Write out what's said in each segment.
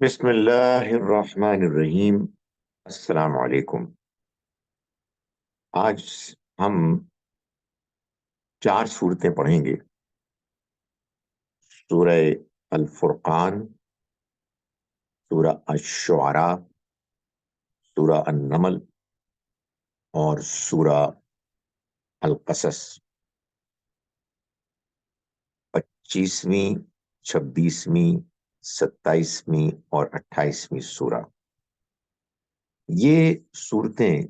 بسم اللہ الرحمن الرحیم۔ السلام علیکم۔ آج ہم 4 صورتیں پڑھیں گے: سورہ الفرقان، سورہ الشعراء، سورہ النمل اور سورہ القصص۔ 25ویں، 26ویں، 27ویں اور 28ویں سورہ۔ یہ صورتیں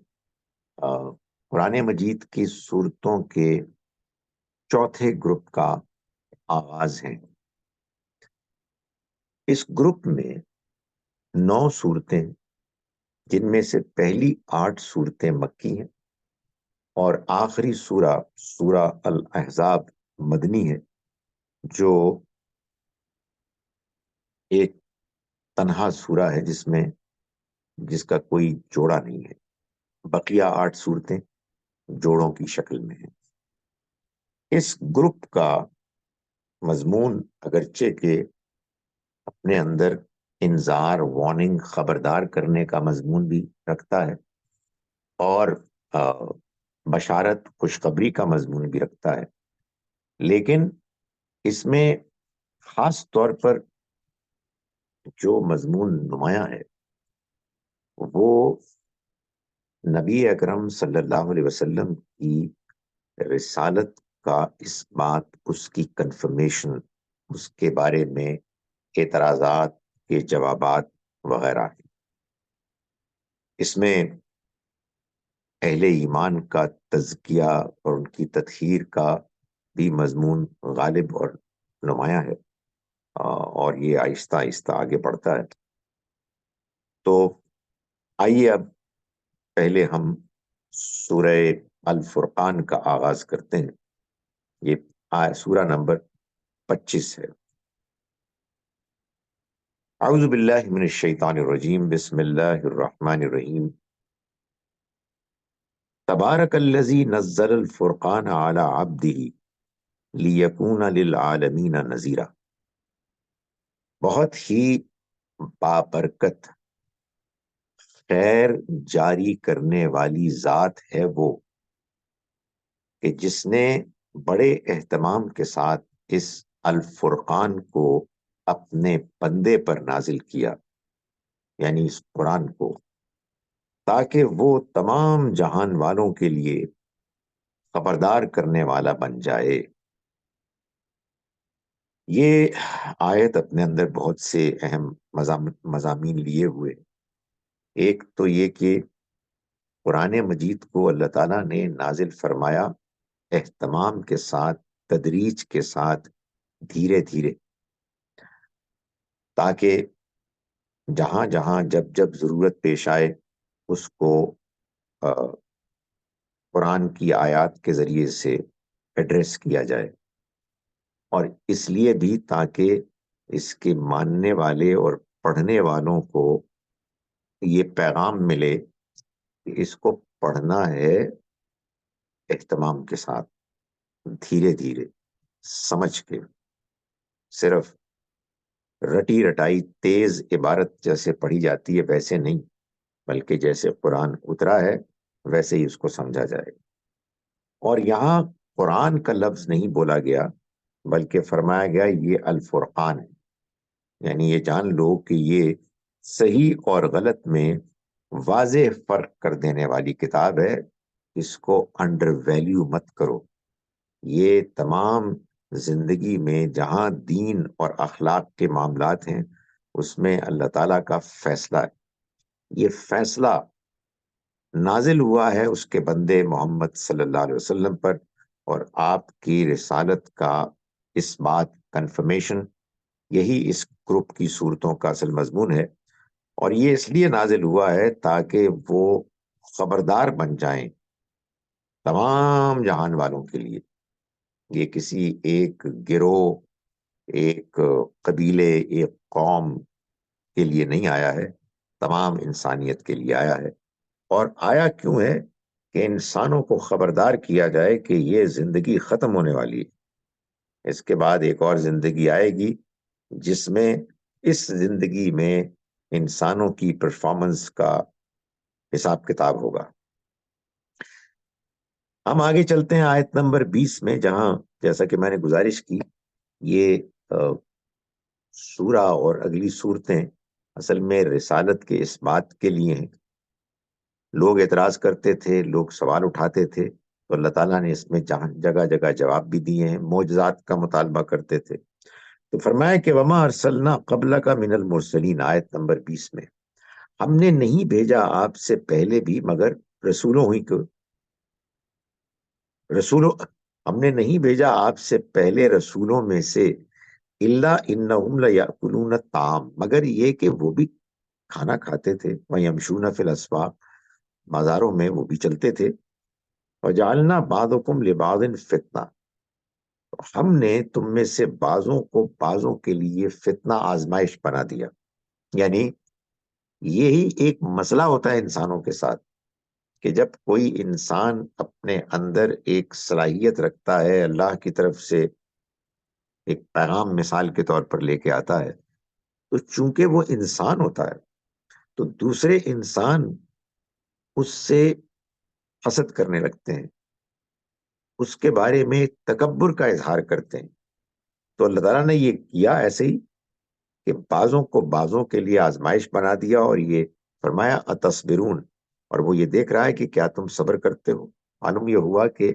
قرآن مجید کی صورتوں کے چوتھے گروپ کا آغاز ہیں۔ اس گروپ میں 9 صورتیں، جن میں سے پہلی 8 صورتیں مکی ہیں اور آخری سورہ سورہ الاحزاب مدنی ہے، جو ایک تنہا سورہ ہے جس کا کوئی جوڑا نہیں ہے۔ بقیہ 8 صورتیں جوڑوں کی شکل میں ہیں۔ اس گروپ کا مضمون اگرچہ کہ اپنے اندر انذار، وارننگ، خبردار کرنے کا مضمون بھی رکھتا ہے اور بشارت، خوشخبری کا مضمون بھی رکھتا ہے، لیکن اس میں خاص طور پر جو مضمون نمایاں ہے وہ نبی اکرم صلی اللہ علیہ وسلم کی رسالت کا اس بات، اس کی کنفرمیشن، اس کے بارے میں اعتراضات کے جوابات وغیرہ ہیں۔ اس میں اہل ایمان کا تزکیہ اور ان کی تطہیر کا بھی مضمون غالب اور نمایاں ہے، اور یہ آہستہ آہستہ آگے بڑھتا ہے۔ تو آئیے اب پہلے ہم سورہ الفرقان کا آغاز کرتے ہیں۔ یہ سورہ نمبر 25 ہے۔ اعوذ باللہ من الشیطان الرجیم، بسم اللہ الرحمن الرحیم۔ تبارک الذی نزل الفرقان علی عبدہ لیکون للعالمین نذیرا۔ بہت ہی بابرکت، خیر جاری کرنے والی ذات ہے وہ کہ جس نے بڑے اہتمام کے ساتھ اس الفرقان کو اپنے بندے پر نازل کیا، یعنی اس قرآن کو، تاکہ وہ تمام جہان والوں کے لیے خبردار کرنے والا بن جائے۔ یہ آیت اپنے اندر بہت سے اہم مضامین لیے ہوئے۔ ایک تو یہ کہ قرآن مجید کو اللہ تعالیٰ نے نازل فرمایا اہتمام کے ساتھ، تدریج کے ساتھ، دھیرے دھیرے، تاکہ جہاں جہاں جب جب ضرورت پیش آئے اس کو قرآن کی آیات کے ذریعے سے ایڈریس کیا جائے، اور اس لیے بھی تاکہ اس کے ماننے والے اور پڑھنے والوں کو یہ پیغام ملے کہ اس کو پڑھنا ہے اہتمام کے ساتھ، دھیرے دھیرے، سمجھ کے، صرف رٹی رٹائی تیز عبارت جیسے پڑھی جاتی ہے ویسے نہیں، بلکہ جیسے قرآن اترا ہے ویسے ہی اس کو سمجھا جائے۔ اور یہاں قرآن کا لفظ نہیں بولا گیا، بلکہ فرمایا گیا یہ الفرقان ہے، یعنی یہ جان لو کہ یہ صحیح اور غلط میں واضح فرق کر دینے والی کتاب ہے، اس کو انڈر ویلیو مت کرو۔ یہ تمام زندگی میں جہاں دین اور اخلاق کے معاملات ہیں اس میں اللہ تعالیٰ کا فیصلہ ہے۔ یہ فیصلہ نازل ہوا ہے اس کے بندے محمد صلی اللہ علیہ وسلم پر، اور آپ کی رسالت کا اس بات، کنفرمیشن، یہی اس گروپ کی صورتوں کا اصل مضمون ہے۔ اور یہ اس لیے نازل ہوا ہے تاکہ وہ خبردار بن جائیں تمام جہان والوں کے لیے۔ یہ کسی ایک گروہ، ایک قبیلے، ایک قوم کے لیے نہیں آیا ہے، تمام انسانیت کے لیے آیا ہے۔ اور آیا کیوں ہے؟ کہ انسانوں کو خبردار کیا جائے کہ یہ زندگی ختم ہونے والی ہے، اس کے بعد ایک اور زندگی آئے گی جس میں اس زندگی میں انسانوں کی پرفارمنس کا حساب کتاب ہوگا۔ ہم آگے چلتے ہیں آیت نمبر 20 میں، جہاں جیسا کہ میں نے گزارش کی، یہ سورہ اور اگلی صورتیں اصل میں رسالت کے اس بات کے لیے ہیں۔ لوگ اعتراض کرتے تھے، لوگ سوال اٹھاتے تھے، تو اللہ تعالیٰ نے اس میں جگہ جگہ جواب بھی دیے ہیں، معجزات کا مطالبہ کرتے تھے۔ تو فرمایا کہ وما ارسلنا قبل کا من المرسلین، آیت نمبر 20 میں، ہم نے نہیں بھیجا آپ سے پہلے بھی مگر رسولوں ہم نے نہیں بھیجا آپ سے پہلے رسولوں میں سے الا انہم لیأکلون الطعام، مگر یہ کہ وہ بھی کھانا کھاتے تھے، ویمشون فی الاسواق، بازاروں میں وہ بھی چلتے تھے، وجعلنا بعضکم لبعض فتنہ، ہم نے تم میں سے بعضوں کو بعضوں کے لیے فتنہ، آزمائش بنا دیا۔ یعنی یہی ایک مسئلہ ہوتا ہے انسانوں کے ساتھ، کہ جب کوئی انسان اپنے اندر ایک صلاحیت رکھتا ہے، اللہ کی طرف سے ایک پیغام مثال کے طور پر لے کے آتا ہے، تو چونکہ وہ انسان ہوتا ہے تو دوسرے انسان اس سے حسد کرنے لگتے ہیں، اس کے بارے میں تکبر کا اظہار کرتے ہیں۔ تو اللہ تعالیٰ نے یہ کیا ایسے ہی کہ بعضوں کو بعضوں کے لیے آزمائش بنا دیا، اور یہ فرمایا اتصبرون، اور وہ یہ دیکھ رہا ہے کہ کیا تم صبر کرتے ہو۔ معلوم یہ ہوا کہ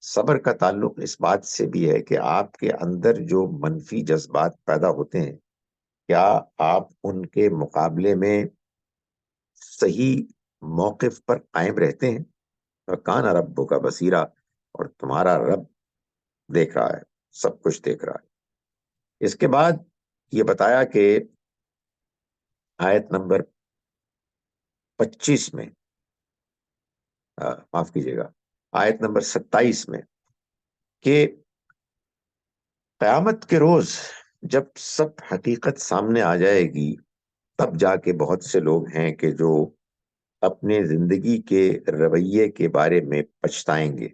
صبر کا تعلق اس بات سے بھی ہے کہ آپ کے اندر جو منفی جذبات پیدا ہوتے ہیں، کیا آپ ان کے مقابلے میں صحیح موقف پر قائم رہتے ہیں۔ کان ربک بصیرا، اور تمہارا رب دیکھ رہا ہے، سب کچھ دیکھ رہا ہے۔ اس کے بعد یہ بتایا کہ آیت نمبر 25 میں، معاف کیجیے گا، آیت نمبر 27 میں، کہ قیامت کے روز جب سب حقیقت سامنے آ جائے گی، تب جا کے بہت سے لوگ ہیں کہ جو اپنے زندگی کے رویے کے بارے میں پچھتائیں گے۔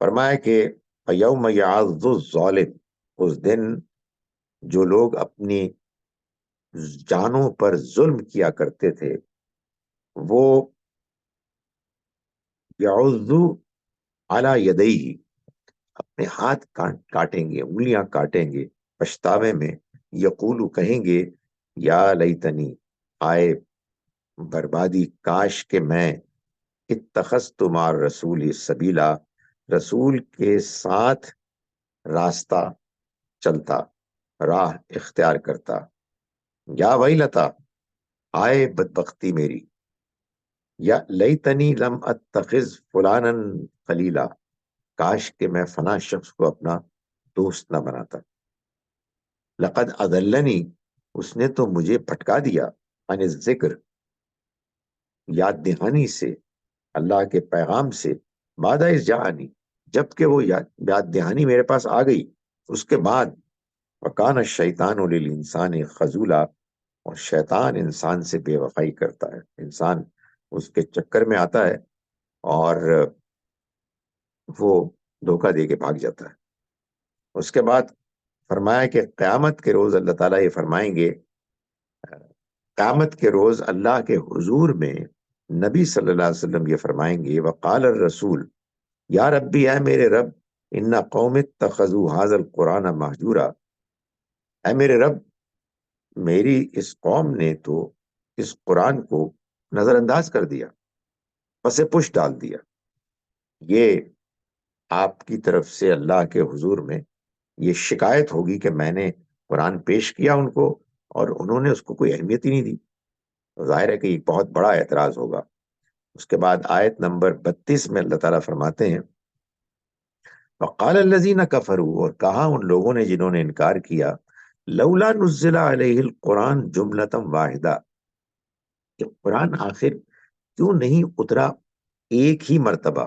فرمایا کہ یوم یعض الظالم، اس دن جو لوگ اپنی جانوں پر ظلم کیا کرتے تھے، وہ یعض علی یدیہ، اپنے ہاتھ کاٹیں گے، انگلیاں کاٹیں گے پچھتاوے میں، یقولو، کہیں گے، یا لیتنی، آئے بربادی، کاش کہ میں اتخذت مع الرسول سبیلا، رسول کے ساتھ راستہ چلتا، راہ اختیار کرتا، یا ویلتا، آئے بدبختی میری، یا لیتنی لم اتخذ فلانا خلیلا، کاش کہ میں فلاں شخص کو اپنا دوست نہ بناتا، لقد اضلنی، اس نے تو مجھے بھٹکا دیا، عن الذکر، یاد دہانی سے، اللہ کے پیغام سے، بعد اذ جاءنی، جب کہ وہ یاد دہانی میرے پاس آ گئی اس کے بعد، وکان الشیطان للانسان خذولا، اور شیطان انسان سے بے وفائی کرتا ہے، انسان اس کے چکر میں آتا ہے اور وہ دھوکہ دے کے بھاگ جاتا ہے۔ اس کے بعد فرمایا کہ قیامت کے روز اللہ تعالیٰ یہ فرمائیں گے، قیامت کے روز اللہ کے حضور میں نبی صلی اللہ علیہ وسلم یہ فرمائیں گے، وقال الرسول، یا ربی، اے میرے رب، ان قوم اتخذوا هذا القرآن مہجورا، اے میرے رب، میری اس قوم نے تو اس قرآن کو نظر انداز کر دیا، پس پش ڈال دیا۔ یہ آپ کی طرف سے اللہ کے حضور میں یہ شکایت ہوگی کہ میں نے قرآن پیش کیا ان کو اور انہوں نے اس کو کوئی اہمیت ہی نہیں دی، ظاہر ہے کہ یہ بہت بڑا اعتراض ہوگا۔ اس کے بعد آیت نمبر 32 میں اللہ تعالیٰ فرماتے ہیں، وقال الذین کفروا، اور کہا ان لوگوں نے جنہوں نے انکار کیا، لولا نزل علیہ القرآن جملۃ واحدہ، کہ قرآن آخر کیوں نہیں اترا ایک ہی مرتبہ،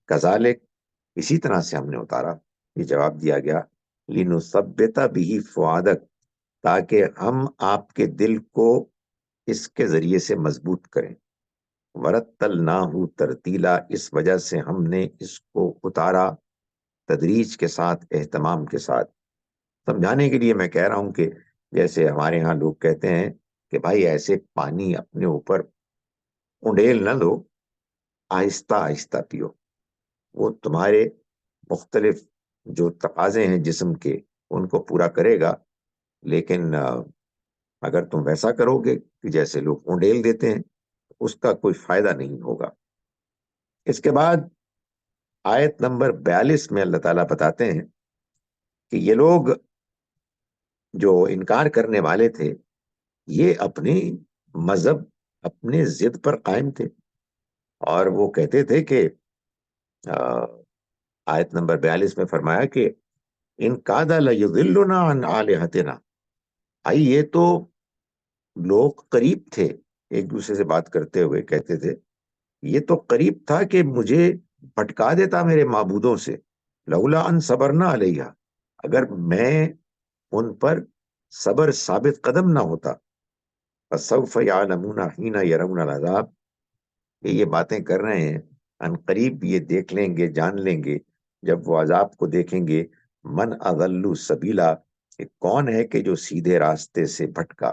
کذالک، اسی طرح سے ہم نے اتارا، یہ جواب دیا گیا، لنثبت به فؤادک، تاکہ ہم آپ کے دل کو اس کے ذریعے سے مضبوط کریں، ورتلناہ ترتیلا، اس وجہ سے ہم نے اس کو اتارا تدریج کے ساتھ، اہتمام کے ساتھ۔ سمجھانے کے لیے میں کہہ رہا ہوں کہ جیسے ہمارے ہاں لوگ کہتے ہیں کہ بھائی ایسے پانی اپنے اوپر انڈیل نہ لو، آہستہ آہستہ پیو، وہ تمہارے مختلف جو تقاضے ہیں جسم کے ان کو پورا کرے گا، لیکن اگر تم ویسا کرو گے کہ جیسے لوگ انڈیل دیتے ہیں، اس کا کوئی فائدہ نہیں ہوگا۔ اس کے بعد آیت نمبر 42 میں اللہ تعالیٰ بتاتے ہیں کہ یہ لوگ جو انکار کرنے والے تھے، یہ اپنے مذہب، اپنے ضد پر قائم تھے، اور وہ کہتے تھے کہ آیت نمبر 42 میں فرمایا کہ ان کادا لیضلنا عن آلہتنا، بھائی یہ تو لوگ قریب تھے، ایک دوسرے سے بات کرتے ہوئے کہتے تھے یہ تو قریب تھا کہ مجھے بھٹکا دیتا میرے معبودوں سے، لولا ان صبرنا علیہ، اگر میں ان پر صبر ثابت قدم نہ ہوتا، فسوف یعلمون حین یرون العذاب، یہ باتیں کر رہے ہیں، ان قریب یہ دیکھ لیں گے، جان لیں گے جب وہ عذاب کو دیکھیں گے، من اضل سبیلا، کہ کون ہے کہ جو سیدھے راستے سے بھٹکا،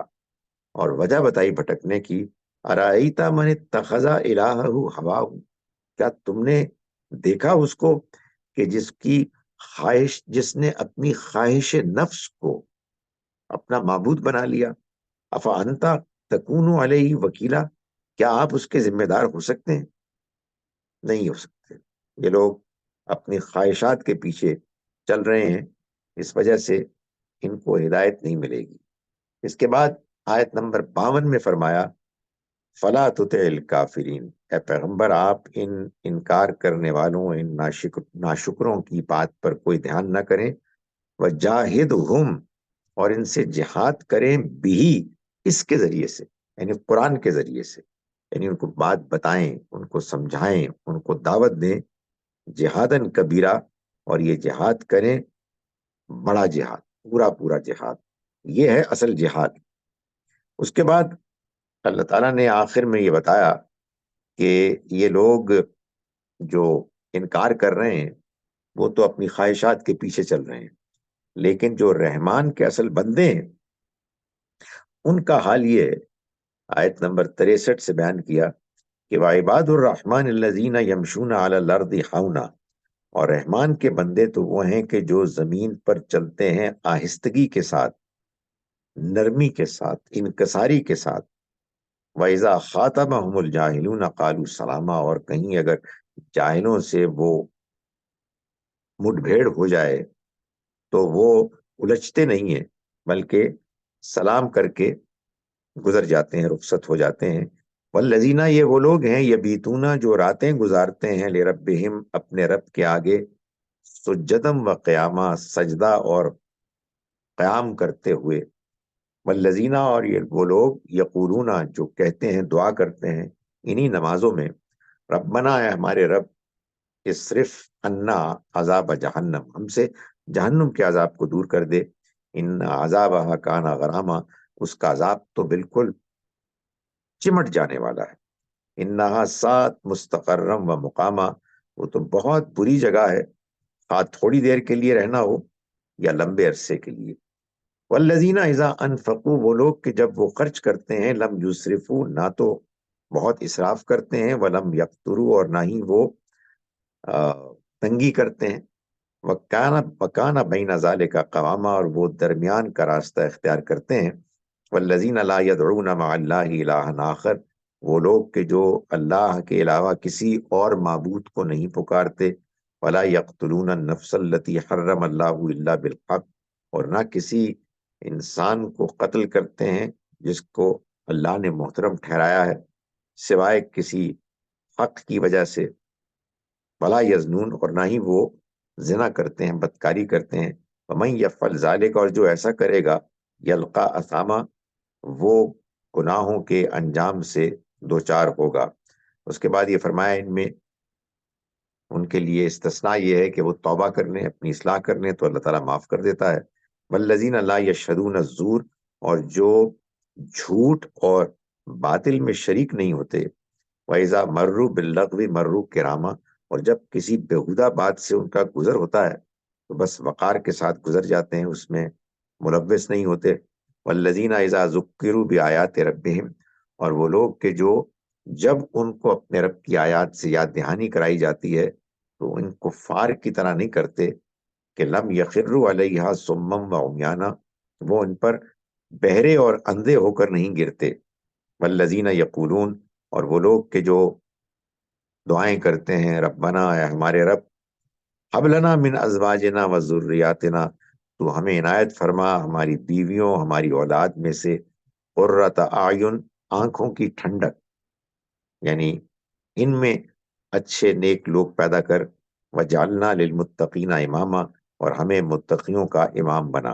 اور وجہ بتائی بھٹکنے کی، ارائیتا من اتخذ الہہ ہواہ، کیا تم نے دیکھا اس کو کہ جس کی خواہش، جس نے اپنی خواہش نفس کو اپنا معبود بنا لیا، افا انتا تکون علیہ وکیلا، کیا آپ اس کے ذمہ دار ہو سکتے ہیں؟ نہیں ہو سکتے۔ یہ لوگ اپنی خواہشات کے پیچھے چل رہے ہیں، اس وجہ سے ان کو ہدایت نہیں ملے گی۔ اس کے بعد آیت نمبر 52 میں فرمایا فلا تطع الکافرین، اے پیغمبر آپ ان انکار کرنے والوں، ان ناشکروں کی بات پر کوئی دھیان نہ کریں، وجاہدہم، اور ان سے جہاد کریں، بھی اس کے ذریعے سے، یعنی قرآن کے ذریعے سے، یعنی ان کو بات بتائیں، ان کو سمجھائیں، ان کو دعوت دیں، جہادن کبیرہ، اور یہ جہاد کریں بڑا جہاد، پورا پورا جہاد، یہ ہے اصل جہاد۔ اس کے بعد اللہ تعالیٰ نے آخر میں یہ بتایا کہ یہ لوگ جو انکار کر رہے ہیں وہ تو اپنی خواہشات کے پیچھے چل رہے ہیں، لیکن جو رحمان کے اصل بندے ہیں ان کا حال یہ ہے، آیت نمبر 63 سے بیان کیا کہ وَعِبَادُ الرَّحْمَنِ الَّذِينَ يَمْشُونَ عَلَى الْأَرْضِ حَوْنًا، اور رحمان کے بندے تو وہ ہیں کہ جو زمین پر چلتے ہیں آہستگی کے ساتھ، نرمی کے ساتھ، انکساری کے ساتھ، وَإِذَا خَاطَبَهُمُ الْجَاهِلُونَ قَالُوا سَلَامًا، اور کہیں اگر جاہلوں سے وہ مٹ بھیڑ ہو جائے تو وہ الجھتے نہیں ہیں، بلکہ سلام کر کے گزر جاتے ہیں، رخصت ہو جاتے ہیں۔ والذین، یہ وہ لوگ ہیں، یبیتون، جو راتیں گزارتے ہیں، لربہم، اپنے رب کے آگے، سجدم و قیامہ، سجدہ اور قیام کرتے ہوئے، والذین، اور یہ وہ لوگ، یقولون، جو کہتے ہیں، دعا کرتے ہیں انہی نمازوں میں، ربنا، اے ہمارے رب، اصرف عنا عذاب جہنم، ہم سے جہنم کے عذاب کو دور کر دے، ان عذابہ کان غراما، اس کا عذاب تو بالکل چمٹ جانے والا ہے، انہا سات مستقرم و مقامہ، وہ تو بہت بری جگہ ہے، خواہ تھوڑی دیر کے لیے رہنا ہو یا لمبے عرصے کے لیے۔ والذین اذا انفقوا، وہ لوگ کہ جب وہ خرچ کرتے ہیں، لم یسرفوا، نہ تو بہت اسراف کرتے ہیں، ولم یقتروا، اور نہ ہی وہ تنگی کرتے ہیں، وکان بین ذالک قواما، اور وہ درمیان کا راستہ اختیار کرتے ہیں۔ والذین لا یدعون مع اللہ الہا آخر، وہ لوگ کہ جو اللہ کے علاوہ کسی اور معبود کو نہیں پکارتے، ولا یقتلون النفس التي حرم اللہ الا بالحق، اور نہ کسی انسان کو قتل کرتے ہیں جس کو اللہ نے محترم ٹھہرایا ہے سوائے کسی حق کی وجہ سے، ولا یزنون، اور نہ ہی وہ زنا کرتے ہیں، بدکاری کرتے ہیں، ومن یفعل ذلک، اور جو ایسا کرے گا، یلقا اثاما، وہ گناہوں کے انجام سے دوچار ہوگا۔ اس کے بعد یہ فرمایا ان میں ان کے لیے استثناء یہ ہے کہ وہ توبہ کر لیں، اپنی اصلاح کر لیں تو اللہ تعالیٰ معاف کر دیتا ہے۔ والذین لا یشہدون الزور، اور جو جھوٹ اور باطل میں شریک نہیں ہوتے، وَإِذَا مَرُّوا بِاللَّغْوِ مَرُّوا كِرَامًا، اور جب کسی بیہودہ بات سے ان کا گزر ہوتا ہے تو بس وقار کے ساتھ گزر جاتے ہیں، اس میں ملوث نہیں ہوتے۔ والذین اذا ذکروا بآیات ربہم، اور وہ لوگ کہ جو جب ان کو اپنے رب کی آیات سے یاد دہانی کرائی جاتی ہے تو ان کفار کی طرح نہیں کرتے کہ لم یخروا علیہا صمم و عمیانا، وہ ان پر بہرے اور اندھے ہو کر نہیں گرتے۔ والذین یقولون، اور وہ لوگ کہ جو دعائیں کرتے ہیں ربنا، اے ہمارے رب، حب لنا من ازواجنا و ذریاتنا، تو ہمیں عنایت فرما ہماری بیویوں ہماری اولاد میں سے قرۃ اعین، آنکھوں کی ٹھنڈک، یعنی ان میں اچھے نیک لوگ پیدا کر، وجعلنا للمتقین اماما، اور ہمیں متقیوں کا امام بنا۔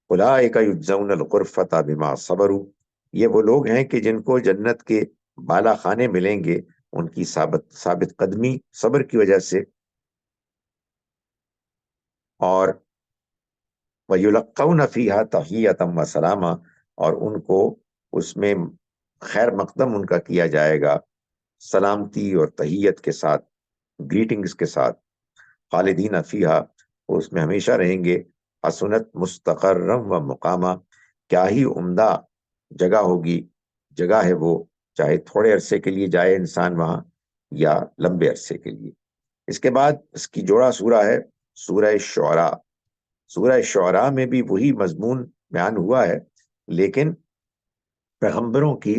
اولئک یجزون الغرفۃ بما صبروا، یہ وہ لوگ ہیں کہ جن کو جنت کے بالا خانے ملیں گے ان کی ثابت قدمی صبر کی وجہ سے۔ اور وَيُلَقَّوْنَ فِيهَا تَحِيَّةً وَسَلَامًا، اور ان کو اس میں خیر مقدم ان کا کیا جائے گا سلامتی اور تحیت کے ساتھ، گریٹنگز کے ساتھ۔ خالدین فیہا، وہ اس میں ہمیشہ رہیں گے۔ حسنت مستقرم و مقامہ، کیا ہی عمدہ جگہ ہوگی، جگہ ہے وہ، چاہے تھوڑے عرصے کے لیے جائے انسان وہاں یا لمبے عرصے کے لیے۔ اس کے بعد اس کی جوڑا سورہ ہے سورہ شعراء۔ سورہ شعراء میں بھی وہی مضمون بیان ہوا ہے، لیکن پیغمبروں کی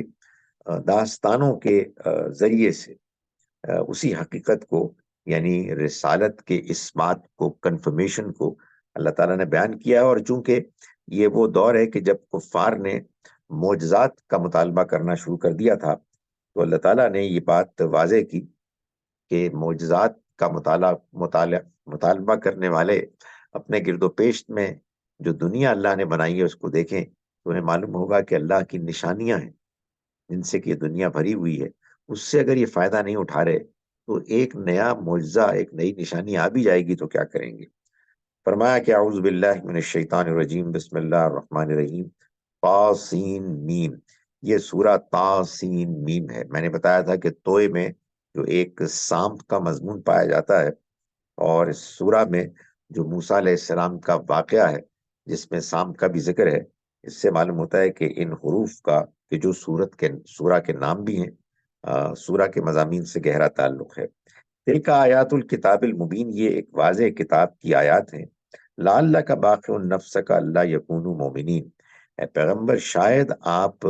داستانوں کے ذریعے سے اسی حقیقت کو، یعنی رسالت کے اس بات کو، کنفرمیشن کو اللہ تعالیٰ نے بیان کیا ہے۔ اور چونکہ یہ وہ دور ہے کہ جب کفار نے معجزات کا مطالبہ کرنا شروع کر دیا تھا، تو اللہ تعالیٰ نے یہ بات واضح کی کہ معجزات کا مطالبہ کرنے والے اپنے گرد و پیش میں جو دنیا اللہ نے بنائی ہے اس کو دیکھیں تو انہیں معلوم ہوگا کہ اللہ کی نشانیاں ہیں جن سے کہ یہ دنیا بھری ہوئی ہے، اس سے اگر یہ فائدہ نہیں اٹھا رہے تو ایک نیا معجزہ، ایک نئی نشانی آ بھی جائے گی تو کیا کریں گے۔ فرمایا کہ اعوذ باللہ من الشیطان الرجیم، بسم اللہ الرحمن الرحیم، طاسین میم، یہ سورہ طاسین میم ہے۔ میں نے بتایا تھا کہ توئے میں جو ایک سانپ کا مضمون پایا جاتا ہے، اور اس سورہ میں جو موسیٰ علیہ السلام کا واقعہ ہے جس میں سانپ کا بھی ذکر ہے، اس سے معلوم ہوتا ہے کہ ان حروف کا کہ جو سورہ کے نام بھی ہیں، سورہ کے مضامین سے گہرا تعلق ہے۔ تلک آیات الکتاب المبین، یہ ایک واضح کتاب کی آیات ہیں۔ لعلک باخع نفسک الا یکونوا مؤمنین، اے پیغمبر شاید آپ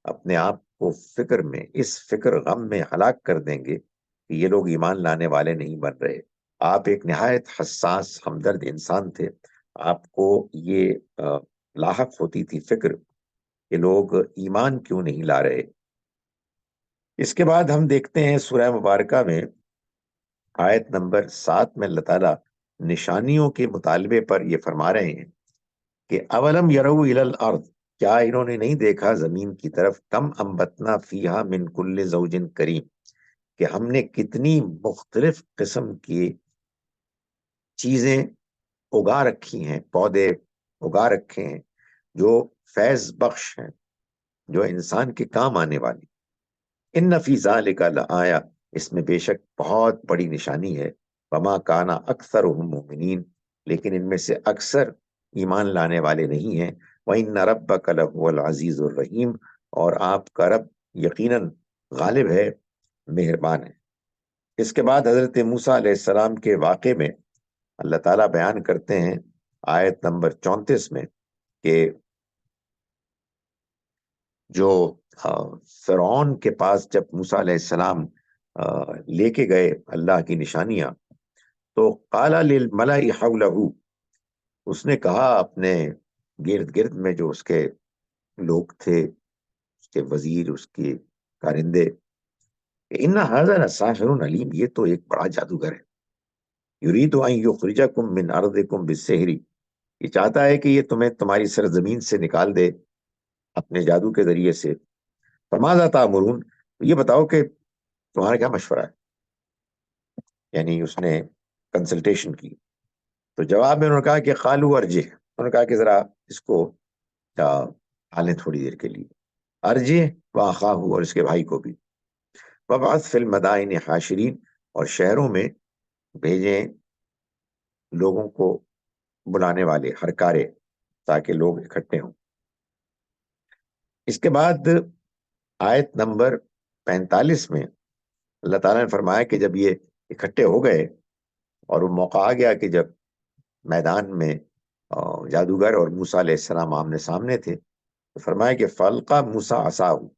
اپنے آپ کو فکر میں، اس فکر غم میں ہلاک کر دیں گے کہ یہ لوگ ایمان لانے والے نہیں بن رہے۔ آپ ایک نہایت حساس ہمدرد انسان تھے، آپ کو یہ لاحق ہوتی تھی فکر کہ لوگ ایمان کیوں نہیں لا رہے۔ اس کے بعد ہم دیکھتے ہیں سورہ مبارکہ میں آیت نمبر 7 میں اللہ تعالیٰ نشانیوں کے مطالبے پر یہ فرما رہے ہیں کہ اولم یروا الی الارض، کیا انہوں نے نہیں دیکھا زمین کی طرف، کم انبتنا فیہا من کل زوج کریم، کہ ہم نے کتنی مختلف قسم کی چیزیں اگا رکھی ہیں، پودے اگا رکھے ہیں جو فیض بخش ہیں، جو انسان کے کام آنے والی۔ ان فی ذالک لآیا، اس میں بے شک بہت بڑی نشانی ہے۔ وما کانا اکثرهم مومنین، لیکن ان میں سے اکثر ایمان لانے والے نہیں ہیں۔ وان ربک لہو العزیز الرحیم، اور آپ کا رب یقیناً غالب ہے، مہربان ہے۔ اس کے بعد حضرت موسیٰ علیہ السلام کے واقعے میں اللہ تعالیٰ بیان کرتے ہیں آیت نمبر 34 میں کہ جو فرعون کے پاس جب موسیٰ علیہ السلام لے کے گئے اللہ کی نشانیاں، تو قال للملأ حولہ، اس نے کہا اپنے گرد گرد میں جو اس کے لوگ تھے، اس کے وزیر، اس کے کارندے، ان ھذا لساحر علیم، یہ تو ایک بڑا جادوگر ہے۔ یرید ان یخرجکم من ارضکم بالسحر، یہ چاہتا ہے کہ یہ تمہیں تمہاری سرزمین سے نکال دے اپنے جادو کے ذریعے سے۔ فماذا تأمرون، یہ بتاؤ کہ تمہارا کیا مشورہ ہے، یعنی اس نے کنسلٹیشن کی۔ تو جواب میں انہوں نے کہا کہ قالوا ارجہ، انہوں نے کہا کہ ذرا اس کو ٹالیں تھوڑی دیر کے لیے، ارجہ واخاہ، اور اس کے بھائی کو بھی، وابعث فی المدائن حاشرین، اور شہروں میں بھیجیں لوگوں کو بلانے والے، ہرکارے، تاکہ لوگ اکٹھے ہوں۔ اس کے بعد آیت نمبر 45 میں اللہ تعالیٰ نے فرمایا کہ جب یہ اکٹھے ہو گئے اور وہ موقع آ گیا کہ جب میدان میں جادوگر اور موسیٰ علیہ السلام آمنے سامنے تھے، تو فرمایا کہ فَأَلْقَى مُوسَىٰ عَصَاهُ،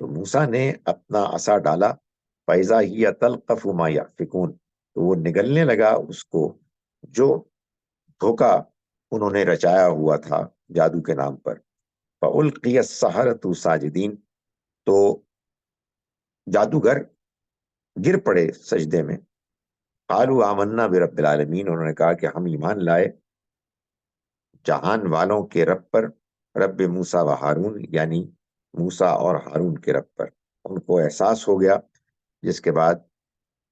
تو موسیٰ نے اپنا عصا ڈالا، فَإِذَا هِيَ تَلْقَفُ مَا يَأْفِكُونَ، تو وہ نگلنے لگا اس کو جو دھوکہ انہوں نے رچایا ہوا تھا جادو کے نام پر۔ فَأُلْقِيَ السَّحَرَةُ ساجدین، تو جادوگر گر پڑے سجدے میں۔ قالوا آمنا برب العالمین، انہوں نے کہا کہ ہم ایمان لائے جہان والوں کے رب پر، رب موسیٰ و ہارون، یعنی موسیٰ اور ہارون کے رب پر۔ ان کو احساس ہو گیا، جس کے بعد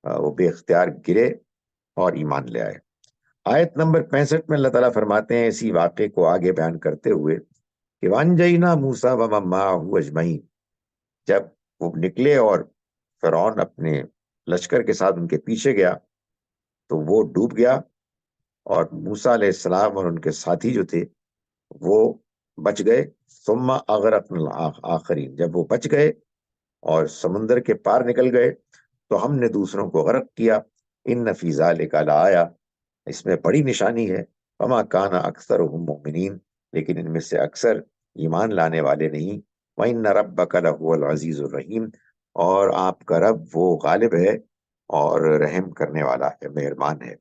وہ بے اختیار گرے اور ایمان لے آئے۔ آیت نمبر 65 میں اللہ تعالیٰ فرماتے ہیں اسی واقعے کو آگے بیان کرتے ہوئے کہ وَأَنجَيْنَا مُوسَىٰ وَمَن مَّعَهُ أَجْمَعِينَ، جب وہ نکلے اور فرعون اپنے لشکر کے ساتھ ان کے پیچھے گیا تو وہ ڈوب گیا، اور موسیٰ علیہ السلام اور ان کے ساتھی جو تھے وہ بچ گئے۔ ثم اغرقنا الآخرین، جب وہ بچ گئے اور سمندر کے پار نکل گئے تو ہم نے دوسروں کو غرق کیا۔ ان فی ذلک لآیہ، اس میں بڑی نشانی ہے۔ وما کان اکثرهم مؤمنین، لیکن ان میں سے اکثر ایمان لانے والے نہیں۔ وان ربک لہو العزیز الرحیم، اور آپ کا رب وہ غالب ہے اور رحم کرنے والا ہے، مہربان ہے۔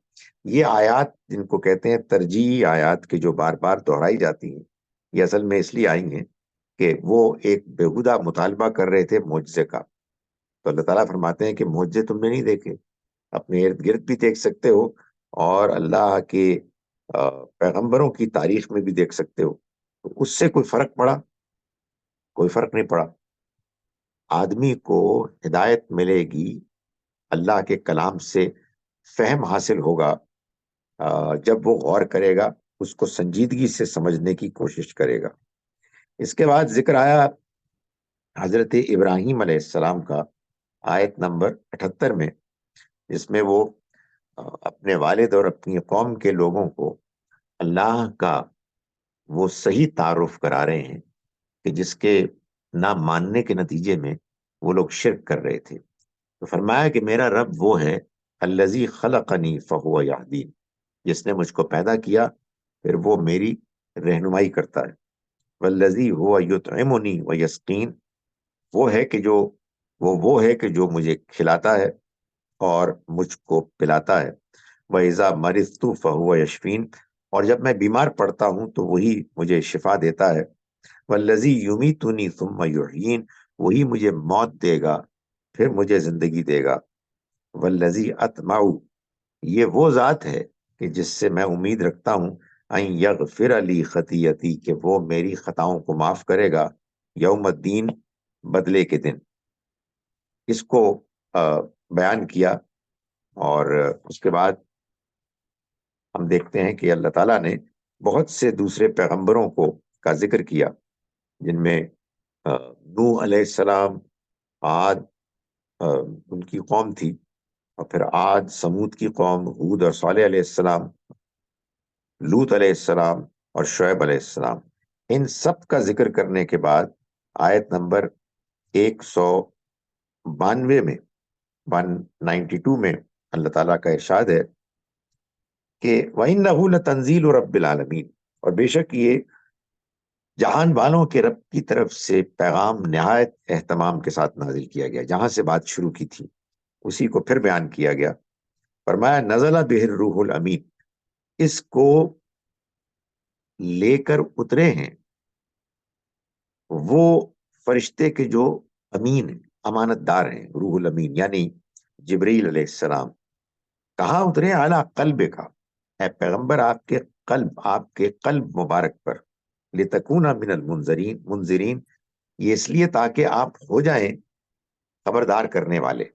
یہ آیات جن کو کہتے ہیں ترجیحی آیات کے جو بار بار دہرائی جاتی ہیں، یہ اصل میں اس لیے آئی ہیں کہ وہ ایک بےہودہ مطالبہ کر رہے تھے معجزے کا۔ تو اللہ تعالیٰ فرماتے ہیں کہ معجزے تم نے نہیں دیکھے، اپنے ارد گرد بھی دیکھ سکتے ہو اور اللہ کے پیغمبروں کی تاریخ میں بھی دیکھ سکتے ہو، تو اس سے کوئی فرق پڑا؟ کوئی فرق نہیں پڑا۔ آدمی کو ہدایت ملے گی اللہ کے کلام سے، فہم حاصل ہوگا جب وہ غور کرے گا، اس کو سنجیدگی سے سمجھنے کی کوشش کرے گا۔ اس کے بعد ذکر آیا حضرت ابراہیم علیہ السلام کا آیت نمبر 78 میں، جس میں وہ اپنے والد اور اپنی قوم کے لوگوں کو اللہ کا وہ صحیح تعارف کرا رہے ہیں کہ جس کے نہ ماننے کے نتیجے میں وہ لوگ شرک کر رہے تھے۔ تو فرمایا کہ میرا رب وہ ہے الذی خلقنی فہو یہدین، جس نے مجھ کو پیدا کیا پھر وہ میری رہنمائی کرتا ہے۔ والذی هو یطعمنی ویسقین، وہ ہے کہ وہ ہے کہ جو مجھے کھلاتا ہے اور مجھ کو پلاتا ہے۔ وَإِذَا مَرِضْتُ فَهُوَ يَشْفِينِ، اور جب میں بیمار پڑتا ہوں تو وہی مجھے شفا دیتا ہے۔ وَالَّذِي يُمِيتُنِي ثُمَّ يُحْيِينِ، وہی مجھے موت دے گا پھر مجھے زندگی دے گا۔ وَالَّذِي أَطْمَعُ، یہ وہ ذات ہے کہ جس سے میں امید رکھتا ہوں أَن يَغْفِرَ لِي خَطِيئَتِي، کہ وہ میری خطاؤں کو معاف کرے گا، یوم الدین، بدلے کے دن۔ اس کو بیان کیا، اور اس کے بعد ہم دیکھتے ہیں کہ اللہ تعالیٰ نے بہت سے دوسرے پیغمبروں کا ذکر کیا، جن میں نوح علیہ السلام، عاد ان کی قوم تھی، اور پھر عاد سمود کی قوم، ہود اور صالح علیہ السلام، لوط علیہ السلام اور شعیب علیہ السلام۔ ان سب کا ذکر کرنے کے بعد آیت نمبر 192 میں 192 میں اللہ تعالیٰ کا ارشاد ہے کہ وَإِنَّهُ لَتَنزِيلُ رَبِّ الْعَالَمِينَ، اور بے شک یہ جہان والوں کے رب کی طرف سے پیغام نہایت اہتمام کے ساتھ نازل کیا گیا۔ جہاں سے بات شروع کی تھی اسی کو پھر بیان کیا گیا۔ فرمایا نزل بہ الروح الامین، اس کو لے کر اترے ہیں وہ فرشتے کے جو امین ہیں، امانت دار ہیں، روح الامین یعنی جبریل علیہ السلام۔ کہاں اترے؟ اعلیٰ قلب کا، اے پیغمبر آپ کے قلب مبارک پر، لتکون من منذرین، یہ اس لیے تاکہ آپ ہو جائیں خبردار کرنے والے،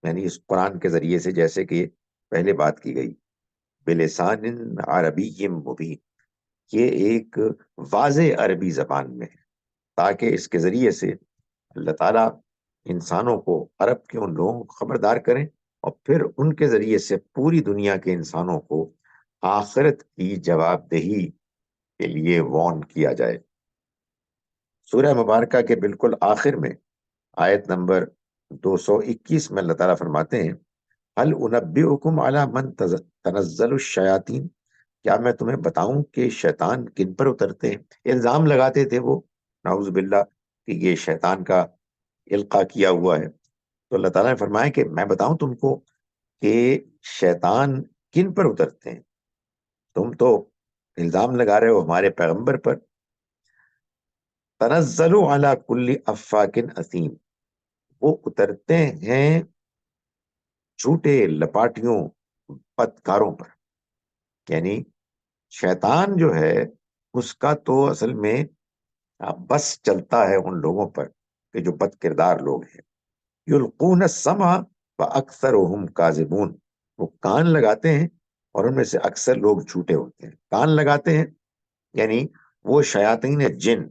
یعنی اس قرآن کے ذریعے سے، جیسے کہ پہلے بات کی گئی، بلسان عربی مبین، یہ ایک واضح عربی زبان میں ہے، تاکہ اس کے ذریعے سے اللہ تعالیٰ انسانوں کو، عرب کے ان لوگوں کو خبردار کریں، اور پھر ان کے ذریعے سے پوری دنیا کے انسانوں کو آخرت کی جواب دہی کے لیے وارن کیا جائے۔ سورہ مبارکہ کے بالکل آخر میں آیت نمبر 221 میں اللہ تعالیٰ فرماتے ہیں هل انبئکم علی من تنزل الشیاطین، کیا میں تمہیں بتاؤں کہ شیطان کن پر اترتے ہیں؟ الزام لگاتے تھے وہ، نعوذ باللہ، کہ یہ شیطان کا القاء کیا ہوا ہے. تو اللہ تعالیٰ نے فرمایا کہ میں بتاؤں تم کو کہ شیطان کن پر اترتے ہیں؟ تم تو الزام لگا رہے ہو ہمارے پیغمبر پر. تنزل علی کل افاک اثیم، وہ اترتے ہیں جھوٹے لپاٹیوں بدکاروں پر. یعنی شیطان جو ہے اس کا تو اصل میں بس چلتا ہے ان لوگوں پر کہ جو بد کردار لوگ ہیں. یلقون السمع واکثرهم کاذبون، وہ کان لگاتے ہیں اور ان میں سے اکثر لوگ جھوٹے ہوتے ہیں. کان لگاتے ہیں یعنی وہ شیاطین جن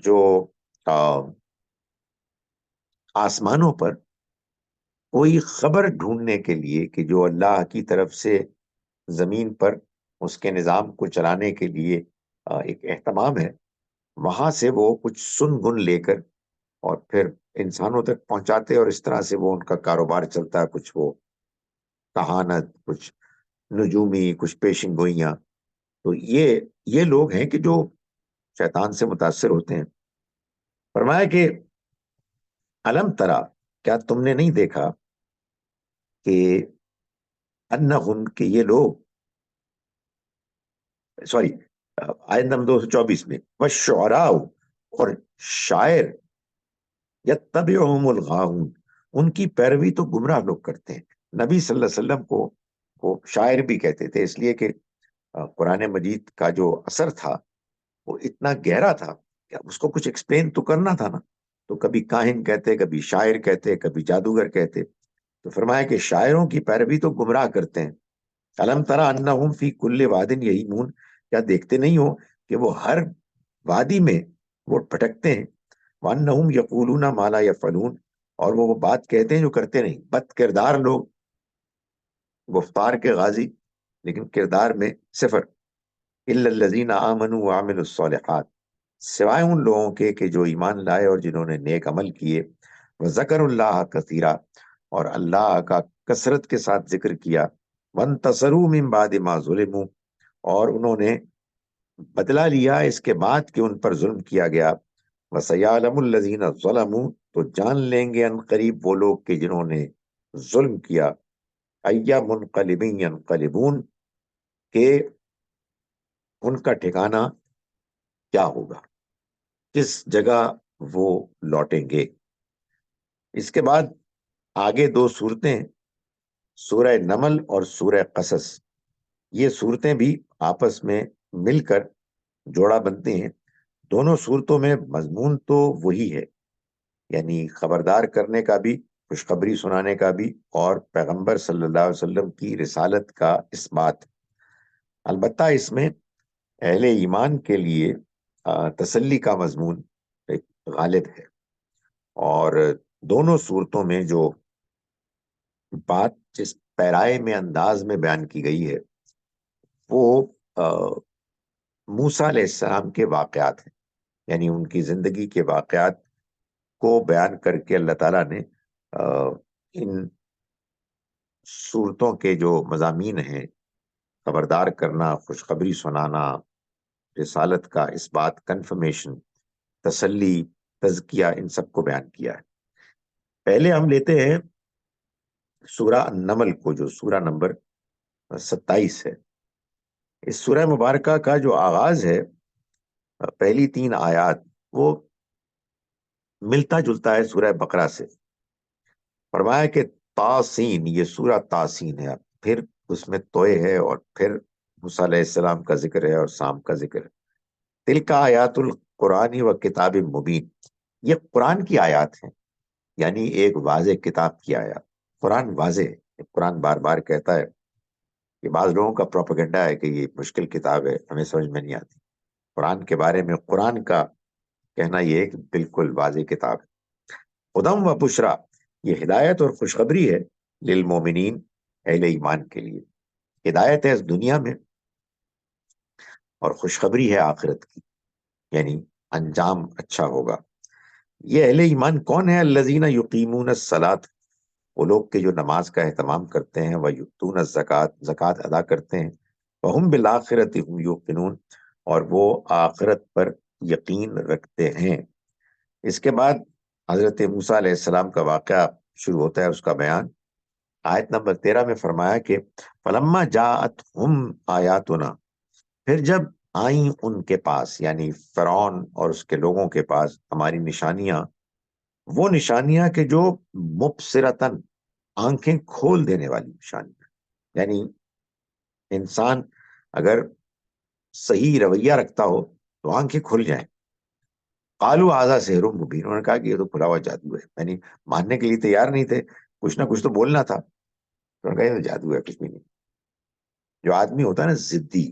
جو آسمانوں پر کوئی خبر ڈھونڈنے کے لیے کہ جو اللہ کی طرف سے زمین پر اس کے نظام کو چلانے کے لیے ایک اہتمام ہے، وہاں سے وہ کچھ سن گن لے کر اور پھر انسانوں تک پہنچاتے، اور اس طرح سے وہ ان کا کاروبار چلتا ہے. کچھ وہ کہانت، کچھ نجومی، کچھ پیشن گوئیاں. تو یہ لوگ ہیں کہ جو شیطان سے متاثر ہوتے ہیں. فرمایا کہ الم ترا، کیا تم نے نہیں دیکھا کہ انہم، کہ یہ لوگ، سوری، آیت نمبر 224 میں والشعراء، اور شاعر، یتبعہم الغاوون، ان کی پیروی تو گمراہ لوگ کرتے ہیں. نبی صلی اللہ علیہ وسلم کو وہ شاعر بھی کہتے تھے، اس لیے کہ قرآن مجید کا جو اثر تھا وہ اتنا گہرا تھا کہ اس کو کچھ ایکسپلین تو کرنا تھا نا. تو کبھی کاہن کہتے، کبھی شاعر کہتے، کبھی جادوگر کہتے. تو فرمایا کہ شاعروں کی پیروی تو گمراہ کرتے ہیں. الم ترى انہم فی کل واد یہیمون، کیا دیکھتے نہیں ہو کہ وہ ہر وادی میں وہ بھٹکتے ہیں. وانہم یقولون ما لا یفعلون، اور وہ بات کہتے ہیں جو کرتے نہیں. بد کردار لوگ، گفتار کے غازی لیکن کردار میں صفر. الا الذین آمنوا وعملوا الصالحات، سوائے ان لوگوں کے کہ جو ایمان لائے اور جنہوں نے نیک عمل کیے. وذکروا اللہ کثیرا، اور اللہ کا کثرت کے ساتھ ذکر کیا. وانتصروا من بعد ما ظلموا، اور انہوں نے بدلہ لیا اس کے بعد کہ ان پر ظلم کیا گیا. وسیعلم الذین ظلموا، تو جان لیں گے ان قریب وہ لوگ کہ جنہوں نے ظلم کیا. ای منقلب ینقلبون، کہ ان کا ٹھکانہ کیا ہوگا، کس جگہ وہ لوٹیں گے. اس کے بعد آگے دو صورتیں، سورہ نمل اور سورہ قصص، یہ صورتیں بھی آپس میں مل کر جوڑا بنتے ہیں. دونوں صورتوں میں مضمون تو وہی ہے، یعنی خبردار کرنے کا بھی، خوشخبری سنانے کا بھی، اور پیغمبر صلی اللہ علیہ وسلم کی رسالت کا اثبات. البتہ اس میں اہل ایمان کے لیے تسلی کا مضمون ایک غالب ہے. اور دونوں صورتوں میں جو بات جس پیرائے میں انداز میں بیان کی گئی ہے وہ موسیٰ علیہ السلام کے واقعات ہیں. یعنی ان کی زندگی کے واقعات کو بیان کر کے اللہ تعالیٰ نے ان صورتوں کے جو مضامین ہیں، خبردار کرنا، خوشخبری سنانا، رسالت کا اثبات، کنفرمیشن، تسلی، تزکیہ، ان سب کو بیان کیا ہے. پہلے ہم لیتے ہیں سورہ النمل کو، جو سورہ نمبر 27 ہے. اس سورہ مبارکہ کا جو آغاز ہے، پہلی 3 آیات، وہ ملتا جلتا ہے سورہ بقرہ سے. فرمایا کہ تاسین، یہ سورہ تاسین ہے. پھر اس میں توئے ہے، اور پھر موسیٰ علیہ السلام کا ذکر ہے اور سام کا ذکر ہے. تلک آیات القرآن و کتاب مبین، یہ قرآن کی آیات ہیں، یعنی ایک واضح کتاب کی آیات. قرآن واضح ہے. قرآن بار بار کہتا ہے کہ بعض لوگوں کا پروپیگنڈا ہے کہ یہ مشکل کتاب ہے، ہمیں سمجھ میں نہیں آتی. قرآن کے بارے میں قرآن کا کہنا یہ ہے کہ بالکل واضح کتاب ہے. ہدی و بشرا، یہ ہدایت اور خوشخبری ہے، للمومنین، اہل ایمان کے لیے. ہدایت ہے اس دنیا میں، اور خوشخبری ہے آخرت کی. یعنی انجام اچھا ہوگا۔ یہ اہل ایمان کون ہے؟ الذین یقیمون الصلاۃ، وہ لوگ کہ جو نماز کا اہتمام کرتے ہیں، ویؤتون الزکات، زکات ادا کرتے ہیں، وہم بالآخرۃ هم یوقنون، اور وہ آخرت پر یقین رکھتے ہیں۔ اس کے بعد حضرت موسیٰ علیہ السلام کا واقعہ شروع ہوتا ہے، اس کا بیان۔ آیت نمبر 13 میں فرمایا کہ فلما جاءتہم آیاتنا، پھر جب آئیں ان کے پاس، یعنی فرعون اور اس کے لوگوں کے پاس ہماری نشانیاں، وہ نشانیاں کہ جو مبصرتن، آنکھیں کھول دینے والی نشانیاں، یعنی انسان اگر صحیح رویہ رکھتا ہو تو آنکھیں کھل جائیں۔ قالوا ھذا سحر مبین، انہوں نے کہا کہ یہ تو کھلا ہوا جادو ہے، یعنی ماننے کے لیے تیار نہیں تھے، کچھ نہ کچھ تو بولنا تھا، تو انہوں نے کہا یہ تو جادو ہے، کچھ بھی نہیں۔ جو آدمی ہوتا ہے نا ضدی،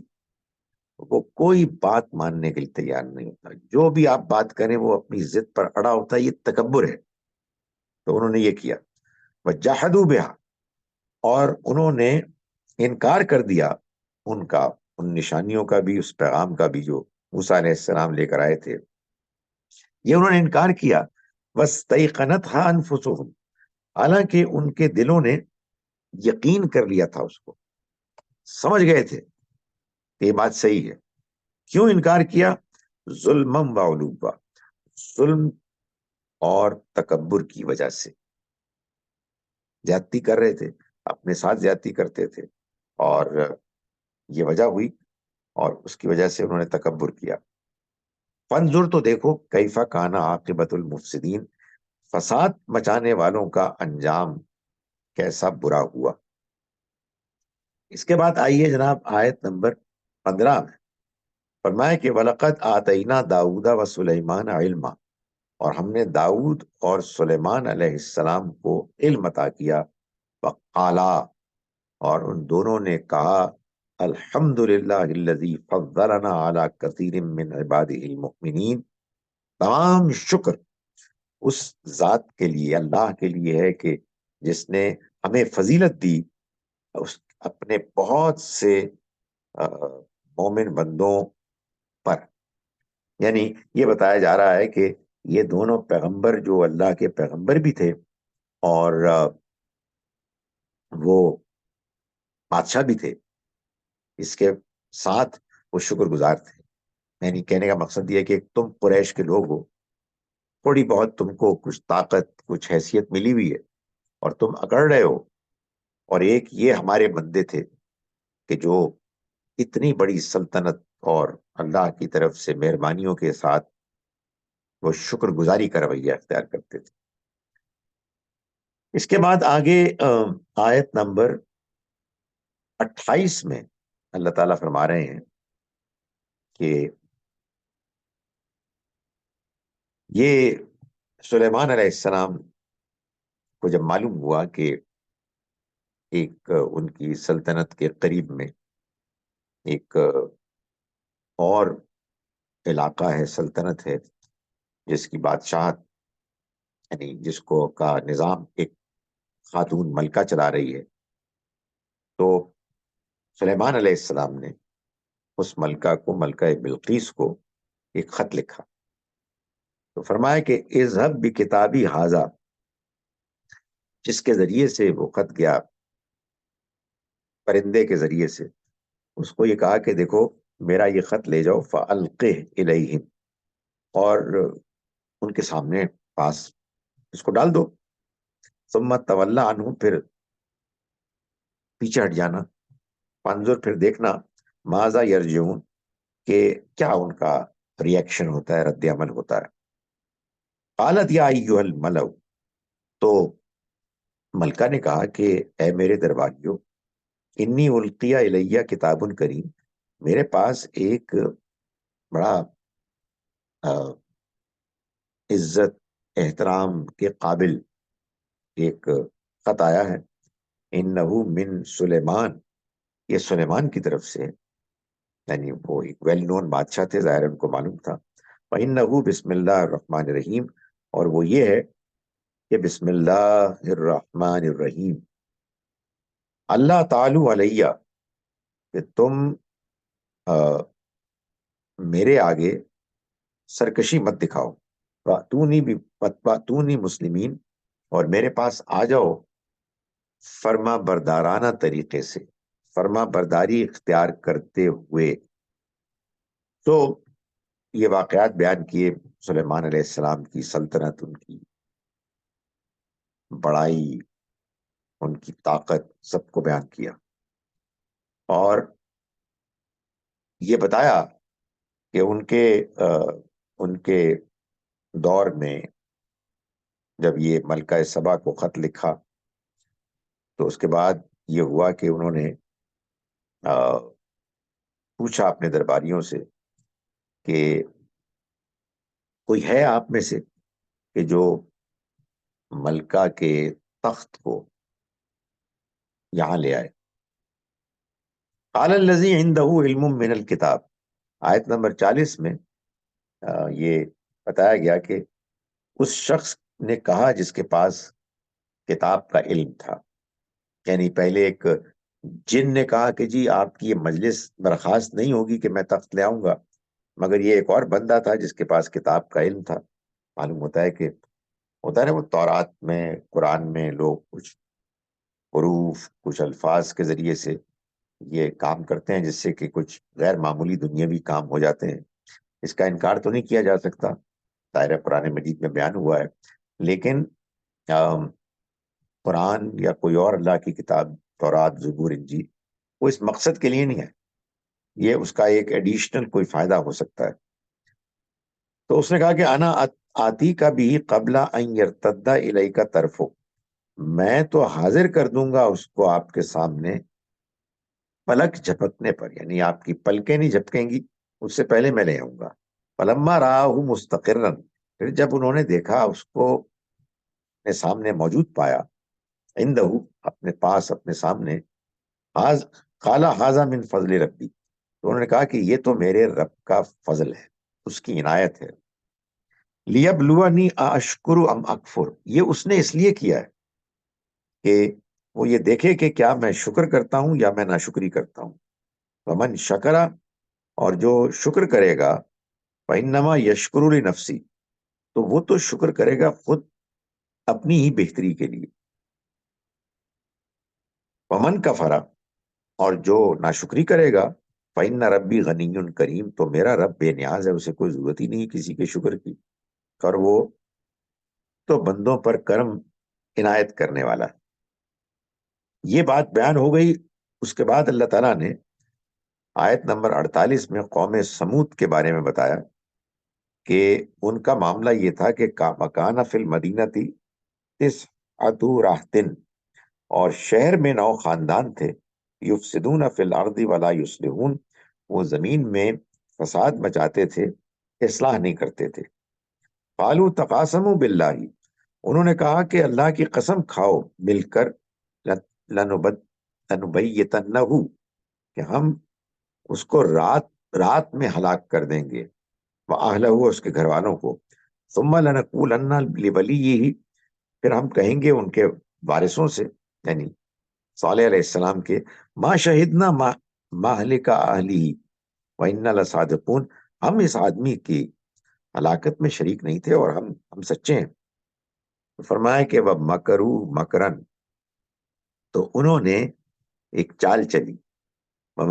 وہ کوئی بات ماننے کے لیے تیار نہیں ہوتا، جو بھی آپ بات کریں وہ اپنی ضد پر اڑا ہوتا ہے، یہ تکبر ہے۔ تو انہوں نے یہ کیا، وجحدوا بها، اور انہوں نے انکار کر دیا ان کا، ان نشانیوں کا بھی، اس پیغام کا بھی جو موسیٰ علیہ السلام لے کر آئے تھے، یہ انہوں نے انکار کیا۔ واستيقنتها انفسهم، حالانکہ ان کے دلوں نے یقین کر لیا تھا، اس کو سمجھ گئے تھے کہ یہ بات صحیح ہے۔ کیوں انکار کیا؟ ظلما وعلوا، ظلم اور تکبر کی وجہ سے، زیادتی کر رہے تھے، اپنے ساتھ زیادتی کرتے تھے، اور یہ وجہ ہوئی، اور اس کی وجہ سے انہوں نے تکبر کیا۔ فانظر، تو دیکھو، کیف کان عاقبۃ المفسدین، فساد مچانے والوں کا انجام کیسا برا ہوا۔ اس کے بعد آئیے جناب آیت نمبر 15 میں، فرمایا کہ وَلَقَدْ آتَيْنَا دَاوُودَ وَسُلَيْمَانَ عِلْمًا، اور ہم نے داؤد اور سلیمان علیہ السلام کو علم عطا کیا۔ وَقَالَا، اور ان دونوں نے کہا، الحمد للہ الذی فضلنا علی کثیر من عبادہ المؤمنین، تمام شکر اس ذات کے لیے، اللہ کے لیے ہے کہ جس نے ہمیں فضیلت دی اس اپنے بہت سے مومن بندوں پر۔ یعنی یہ بتایا جا رہا ہے کہ یہ دونوں پیغمبر جو اللہ کے پیغمبر بھی تھے، اور وہ بادشاہ بھی تھے، اس کے ساتھ وہ شکر گزار تھے۔ یعنی کہنے کا مقصد یہ ہے کہ تم قریش کے لوگ ہو، تھوڑی بہت تم کو کچھ طاقت، کچھ حیثیت ملی ہوئی ہے، اور تم اکڑ رہے ہو، اور ایک یہ ہمارے بندے تھے کہ جو اتنی بڑی سلطنت اور اللہ کی طرف سے مہربانیوں کے ساتھ وہ شکر گزاری کا رویہ اختیار کرتے تھے۔ اس کے بعد آگے آیت نمبر 28 میں اللہ تعالیٰ فرما رہے ہیں کہ یہ سلیمان علیہ السلام کو جب معلوم ہوا کہ ایک ان کی سلطنت کے قریب میں ایک اور علاقہ ہے، سلطنت ہے، جس کی بادشاہت، یعنی جس کو کا نظام ایک خاتون ملکہ چلا رہی ہے، تو سلیمان علیہ السلام نے اس ملکہ کو، ملکہ بلقیس کو، ایک خط لکھا۔ تو فرمایا کہ اذهب بکتابی ھذا، جس کے ذریعے سے وہ خط گیا پرندے کے ذریعے سے، اس کو یہ کہا کہ دیکھو میرا یہ خط لے جاؤ، فَأَلْقِهْ إِلَيْهِمْ، اور ان کے سامنے پاس اس کو ڈال دو۔ ثم تولى عنہ، پھر پیچھے ہٹ جانا۔ فانظر، پھر دیکھنا، ماذا یرجعون، کہ کیا ان کا ریئیکشن ہوتا ہے، رد عمل ہوتا ہے۔ قالت یا ایھا الملأ، تو ملکہ نے کہا کہ اے میرے درباریوں، انی القی الیہ کتاب کریم، میرے پاس ایک بڑا عزت احترام کے قابل ایک خط آیا ہے، انہ من سلیمان، یہ سلیمان کی طرف سے، یعنی وہ ایک ویل نون بادشاہ تھے، ظاہر ان کو معلوم تھا۔ وَإِنَّهُ بسم اللہ الرحمن الرحیم، اور وہ یہ ہے کہ بسم اللہ الرحمن الرحیم، اللہ تعالی علیہ، کہ تم میرے آگے سرکشی مت دکھاؤ، وَأْتُونِي مسلمین، اور میرے پاس آ جاؤ فرما بردارانہ طریقے سے، فرما برداری اختیار کرتے ہوئے۔ تو یہ واقعات بیان کیے، سلیمان علیہ السلام کی سلطنت، ان کی بڑائی، ان کی طاقت، سب کو بیان کیا، اور یہ بتایا کہ ان کے دور میں جب یہ ملکہ سبا کو خط لکھا تو اس کے بعد یہ ہوا کہ انہوں نے پوچھا اپنے درباریوں سے کہ کوئی ہے آپ میں سے کہ جو ملکہ کے تخت کو یہاں لے آئے۔ قال الذی عنده علم من الکتاب، آیت نمبر 40 میں یہ بتایا گیا کہ اس شخص نے کہا جس کے پاس کتاب کا علم تھا، یعنی پہلے ایک جن نے کہا کہ جی آپ کی یہ مجلس برخاست نہیں ہوگی کہ میں تخت لے آؤں گا، مگر یہ ایک اور بندہ تھا جس کے پاس کتاب کا علم تھا۔ معلوم ہوتا ہے کہ ہوتا ہے نا، وہ تورات میں، قرآن میں لوگ کچھ حروف، کچھ الفاظ کے ذریعے سے یہ کام کرتے ہیں جس سے کہ کچھ غیر معمولی دنیاوی کام ہو جاتے ہیں۔ اس کا انکار تو نہیں کیا جا سکتا، دائرہ قرآن مجید میں بیان ہوا ہے، لیکن قرآن یا کوئی اور اللہ کی کتاب، تورات، زبور، انجیل، وہ اس مقصد کے لیے نہیں ہے، یہ اس کا ایک ایڈیشنل کوئی فائدہ ہو سکتا ہے۔ تو اس نے کہا کہ انا آتی کا بھی قبل ان یرتد الیک طرفک، میں تو حاضر کر دوں گا اس کو آپ کے سامنے پلک جھپکنے پر، یعنی آپ کی پلکیں نہیں جھپکیں گی، اس سے پہلے میں لے آؤں گا۔ فلما راہ مستقرا، پھر جب انہوں نے دیکھا اس کو اپنے سامنے موجود پایا، عندہ، اپنے پاس، اپنے سامنے، قال ھذا من فضل ربی، تو انہوں نے کہا کہ یہ تو میرے رب کا فضل ہے، اس کی عنایت ہے۔ لیبلونی اشکر ام اکفر، یہ اس نے اس لیے کیا ہے کہ وہ یہ دیکھے کہ کیا میں شکر کرتا ہوں یا میں ناشکری کرتا ہوں۔ ومن شکرا، اور جو شکر کرے گا، فإنما یشکر لنفسی، تو وہ تو شکر کرے گا خود اپنی ہی بہتری کے لیے۔ ومن کفر، اور جو ناشکری کرے گا، فإن ربی غنی کریم، تو میرا رب بے نیاز ہے، اسے کوئی ضرورت ہی نہیں کسی کے شکر کی، اور وہ تو بندوں پر کرم عنایت کرنے والا ہے۔ یہ بات بیان ہو گئی، اس کے بعد اللہ تعالیٰ نے آیت نمبر 48 میں قوم سمود کے بارے میں بتایا کہ ان کا معاملہ یہ تھا کہ مکان فی المدینہ تھی تسعۃ رہط، اور شہر میں 9 خاندان تھے، یفسدون فی الارض ولا یصلحون، وہ زمین میں فساد مچاتے تھے، اصلاح نہیں کرتے تھے۔ قالوا تقاسموا باللہ، انہوں نے کہا کہ اللہ کی قسم کھاؤ مل کر، لنبیتنہ، کہ ہم اس کو رات میں ہلاک کر دیں گے، وَأَهْلَهُ، اس کے گھر والوں کو، ثم لنقولن لولیہ، پھر ہم کہیں گے ان کے وارثوں سے، یعنی صالح علیہ السلام کے، ما شہدنا مہلک اہلہ وَإِنَّا لَصَادِقُونَ، ہم اس آدمی کی ہلاکت میں شریک نہیں تھے اور ہم سچے ہیں۔ فرمایا کہ وہ مکرو مکرن، تو انہوں نے ایک چال چلی، وہ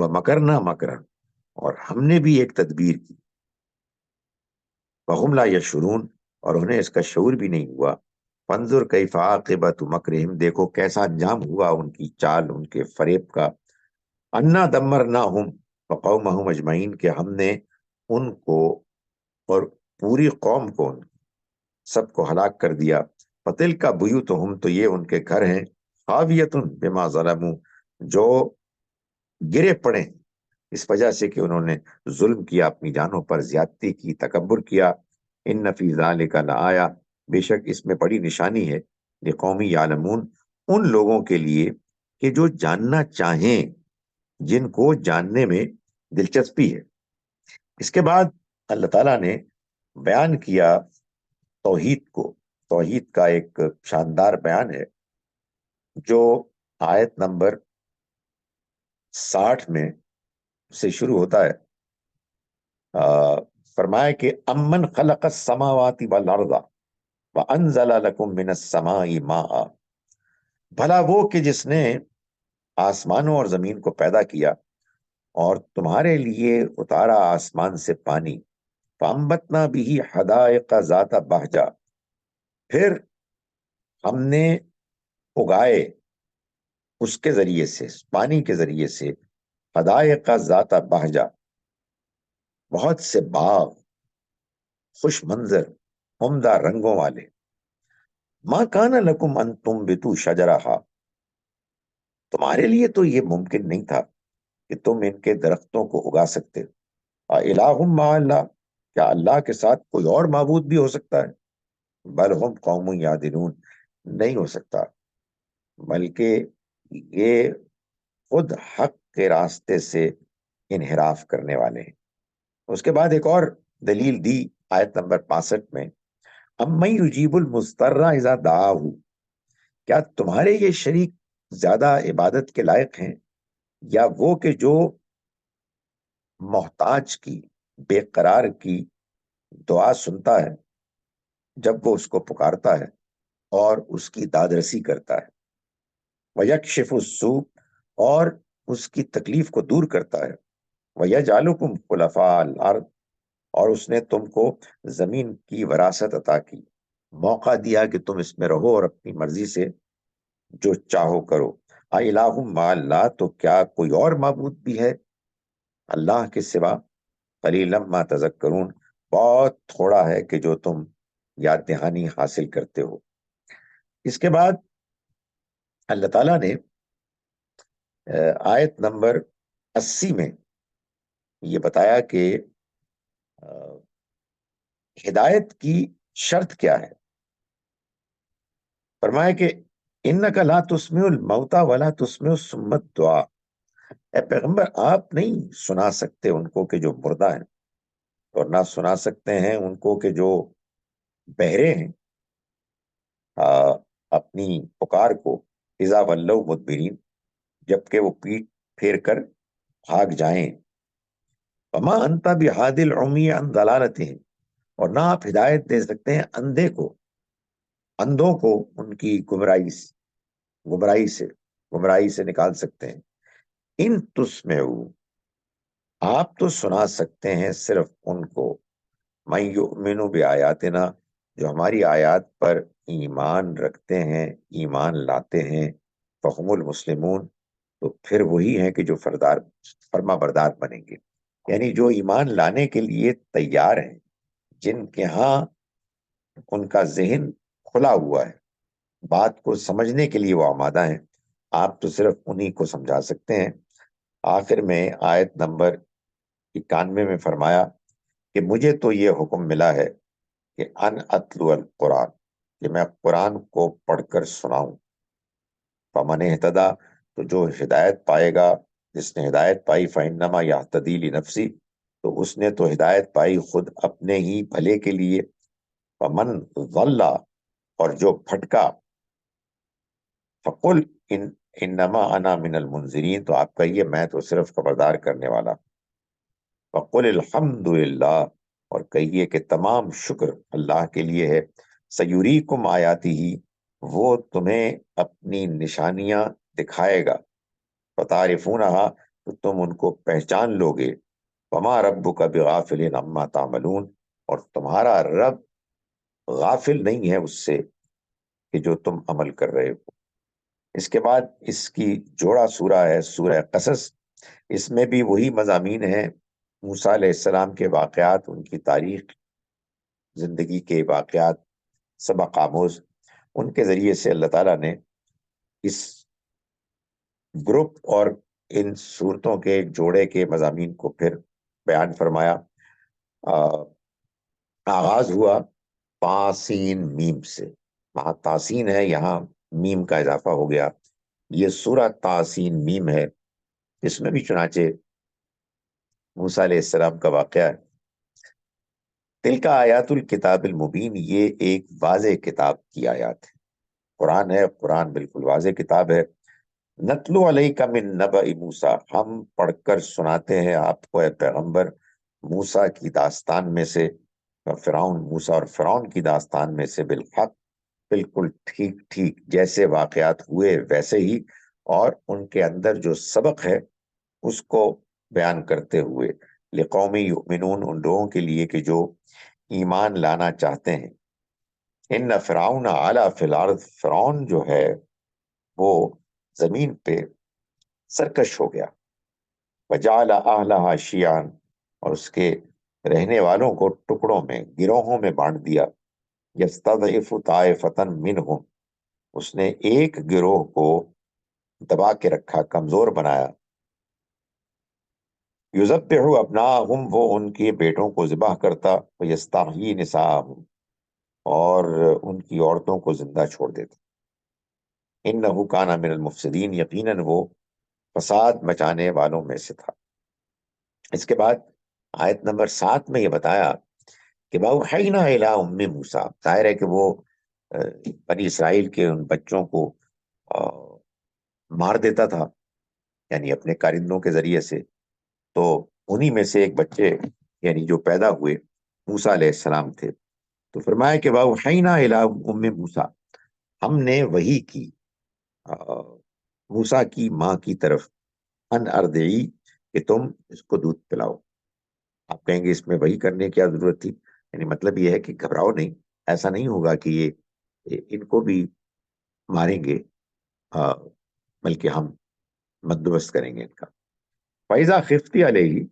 مکرنا مکرن، اور ہم نے بھی ایک تدبیر کی، وَهُمْ لَا يَشْعُرُونَ، اور انہیں اس کا شعور بھی نہیں ہوا۔ فانظر کیف عاقبۃ مکرہم، دیکھو کیسا انجام ہوا ان کی چال، ان کے فریب کا۔ انا دمرناہم وقومہم اجمعین، کہ ہم نے ان کو اور پوری قوم کو، سب کو ہلاک کر دیا۔ فتلک بیوتہم، تو یہ ان کے گھر ہیں، خاویۃ بما ظلموا، جو گرے پڑے اس وجہ سے کہ انہوں نے ظلم کیا، اپنی جانوں پر زیادتی کی، تکبر کیا۔ ان فی ذلک لآیہ، بے شک اس میں بڑی نشانی ہے، لقوم یعلمون، ان لوگوں کے لیے کہ جو جاننا چاہیں، جن کو جاننے میں دلچسپی ہے۔ اس کے بعد اللہ تعالیٰ نے بیان کیا توحید کو، توحید کا ایک شاندار بیان ہے جو آیت نمبر 60 میں سے شروع ہوتا ہے۔ فرمایا کہ امن خلق السماوات والارض وانزل لکم من السماء ماء، بھلا وہ کہ جس نے آسمانوں اور زمین کو پیدا کیا اور تمہارے لیے اتارا آسمان سے پانی، فانبتنا به حدائق ذات بہجہ، پھر ہم نے اگائے اس کے ذریعے سے، پانی کے ذریعے سے، حدائق ذات بہجہ، بہت سے باغ خوش منظر عمدہ رنگوں والے، ما کان لکم ان تنبتوا شجرہا، تمہارے لیے تو یہ ممکن نہیں تھا کہ تم ان کے درختوں کو اگا سکتے۔ الہ مع اللہ، کیا اللہ کے ساتھ کوئی اور معبود بھی ہو سکتا ہے؟ بل ہم قوم یعدلون، نہیں ہو سکتا، بلکہ یہ خود حق کے راستے سے انحراف کرنے والے ہیں۔ اس کے بعد ایک اور دلیل دی آیت نمبر 65 میں، امن یجیب المضطر اذا دعاہ، کیا تمہارے یہ شریک زیادہ عبادت کے لائق ہیں یا وہ کہ جو محتاج کی، بے قرار کی دعا سنتا ہے جب وہ اس کو پکارتا ہے اور اس کی دادرسی کرتا ہے، وَيَكْشِفُ السُّوءَ، اور اس کی تکلیف کو دور کرتا ہے، وَيَجْعَلُكُمْ خُلَفَاءَ الْأَرْضِ، اور اس نے تم کو زمین کی وراثت عطا کی، موقع دیا کہ تم اس میں رہو اور اپنی مرضی سے جو چاہو کرو۔ الہ مع اللہ، تو کیا کوئی اور معبود بھی ہے اللہ کے سوا؟ قلیلا ما تذکرون، بہت تھوڑا ہے کہ جو تم یاد دہانی حاصل کرتے ہو۔ اس کے بعد اللہ تعالیٰ نے آیت نمبر 80 میں یہ بتایا کہ ہدایت کی شرط کیا ہے۔ فرمایا کہ انک لا تسمع الموتى ولا تسمع الصم الدعاء، اے پیغمبر آپ نہیں سنا سکتے ان کو کہ جو مردہ ہیں، اور نہ سنا سکتے ہیں ان کو کہ جو بہرے ہیں اپنی پکار کو، اذا ولوا مدبرین، جبکہ وہ پیٹ پھیر کر بھاگ جائیں، وما انت بہاد العمی عن ضلالتہم، اور نہ آپ ہدایت دے سکتے ہیں اندھوں کو ان کی گمراہی سے نکال سکتے ہیں۔ ان تسمعوا، آپ تو سنا سکتے ہیں صرف ان کو، من یؤمن بآیاتنا، جو ہماری آیات پر ایمان رکھتے ہیں، ایمان لاتے ہیں، فہم المسلمون، تو پھر وہی ہیں کہ جو فرما بردار بنیں گے، یعنی جو ایمان لانے کے لیے تیار ہیں، جن کے ہاں ان کا ذہن کھلا ہوا ہے، بات کو سمجھنے کے لیے وہ آمادہ ہیں، آپ تو صرف انہی کو سمجھا سکتے ہیں۔ آخر میں آیت نمبر 91 میں فرمایا کہ مجھے تو یہ حکم ملا ہے کہ ان اتلو القرآن، کہ میں قرآن کو پڑھ کر سناؤں، فمن اہتدی، تو جو ہدایت پائے گا، جس نے ہدایت پائی، فإنما یہتدی لنفسی، تو اس نے تو ہدایت پائی خود اپنے ہی بھلے کے لیے، فمن ضل، اور جو بھٹکا، فقل انما انا من المنذرین، تو آپ کہیے میں تو صرف خبردار کرنے والا، فقل الحمد للہ، اور کہیے کہ تمام شکر اللہ کے لیے ہے، سیریکم آیاتہ، وہ تمہیں اپنی نشانیاں دکھائے گا، فتعرفونہا، تو تم ان کو پہچان لو گے، وما ربک بغافل عما تعملون، اور تمہارا رب غافل نہیں ہے اس سے کہ جو تم عمل کر رہے ہو۔ اس کے بعد اس کی جوڑا سورہ ہے سورہ قصص، اس میں بھی وہی مضامین ہیں، موسیٰ علیہ السلام کے واقعات، ان کی تاریخ، زندگی کے واقعات سبق آموز، ان کے ذریعے سے اللہ تعالیٰ نے اس گروپ اور ان صورتوں کے جوڑے کے مضامین کو پھر بیان فرمایا۔ آغاز ہوا تاسین میم سے، وہاں تاسین ہے، یہاں میم کا اضافہ ہو گیا، یہ سورہ تاسین میم ہے، اس میں بھی چنانچہ موسیٰ علیہ السلام کا واقعہ ہے۔ تلک آیات الکتاب المبین، یہ ایک واضح کتاب کی آیات ہے، قرآن ہے، قرآن بالکل واضح کتاب ہے۔ نتلو علیک من نبأ موسیٰ، ہم پڑھ کر سناتے ہیں آپ کو اے پیغمبر موسیٰ کی داستان میں سے، موسیٰ اور فرعون کی داستان میں سے بالحق، بالکل ٹھیک ٹھیک جیسے واقعات ہوئے ویسے ہی، اور ان کے اندر جو سبق ہے اس کو بیان کرتے ہوئے، لقوم یؤمنون، ان لوگوں کے لیے کہ جو ایمان لانا چاہتے ہیں۔ ان فرعون علا فی الارض، فرعون جو ہے وہ زمین پہ سرکش ہو گیا، وجعل اہلہا شیعان، اور اس کے رہنے والوں کو ٹکڑوں میں، گروہوں میں بانٹ دیا، یستضعف طائفة منہم، اس نے ایک گروہ کو دبا کے رکھا، کمزور بنایا، یذبح ابناءہم، وہ ان کے بیٹوں کو ذبح کرتا، ویستحیی نساءہم، اور ان کی عورتوں کو زندہ چھوڑ دیتا۔ انہ کان من المفسدین، یقیناً وہ فساد مچانے والوں میں سے تھا۔ اس کے بعد آیت نمبر 7 میں یہ بتایا کہ وَأَوْحَيْنَا إِلَىٰ أُمِّ موسیٰ، ظاہر ہے کہ وہ بنی اسرائیل کے ان بچوں کو مار دیتا تھا، یعنی اپنے کارندوں کے ذریعے سے، تو انہی میں سے ایک بچے یعنی جو پیدا ہوئے موسیٰ علیہ السلام تھے، تو فرمایا کہ وَأَوْحَيْنَا إِلَىٰ أُمِّ موسیٰ، ہم نے وحی کی موسیٰ کی ماں کی طرف، ان ارضعی، کہ تم اس کو دودھ پلاؤ۔ آپ کہیں گے اس میں وحی کرنے کی کیا ضرورت تھی؟ یعنی مطلب یہ ہے کہ گھبراؤ نہیں، ایسا نہیں ہوگا کہ یہ ان کو بھی ماریں گے، بلکہ ہم بندوبست کریں گے ان کا۔ فَإِذَا خِفْتِ عَلَيْهِ،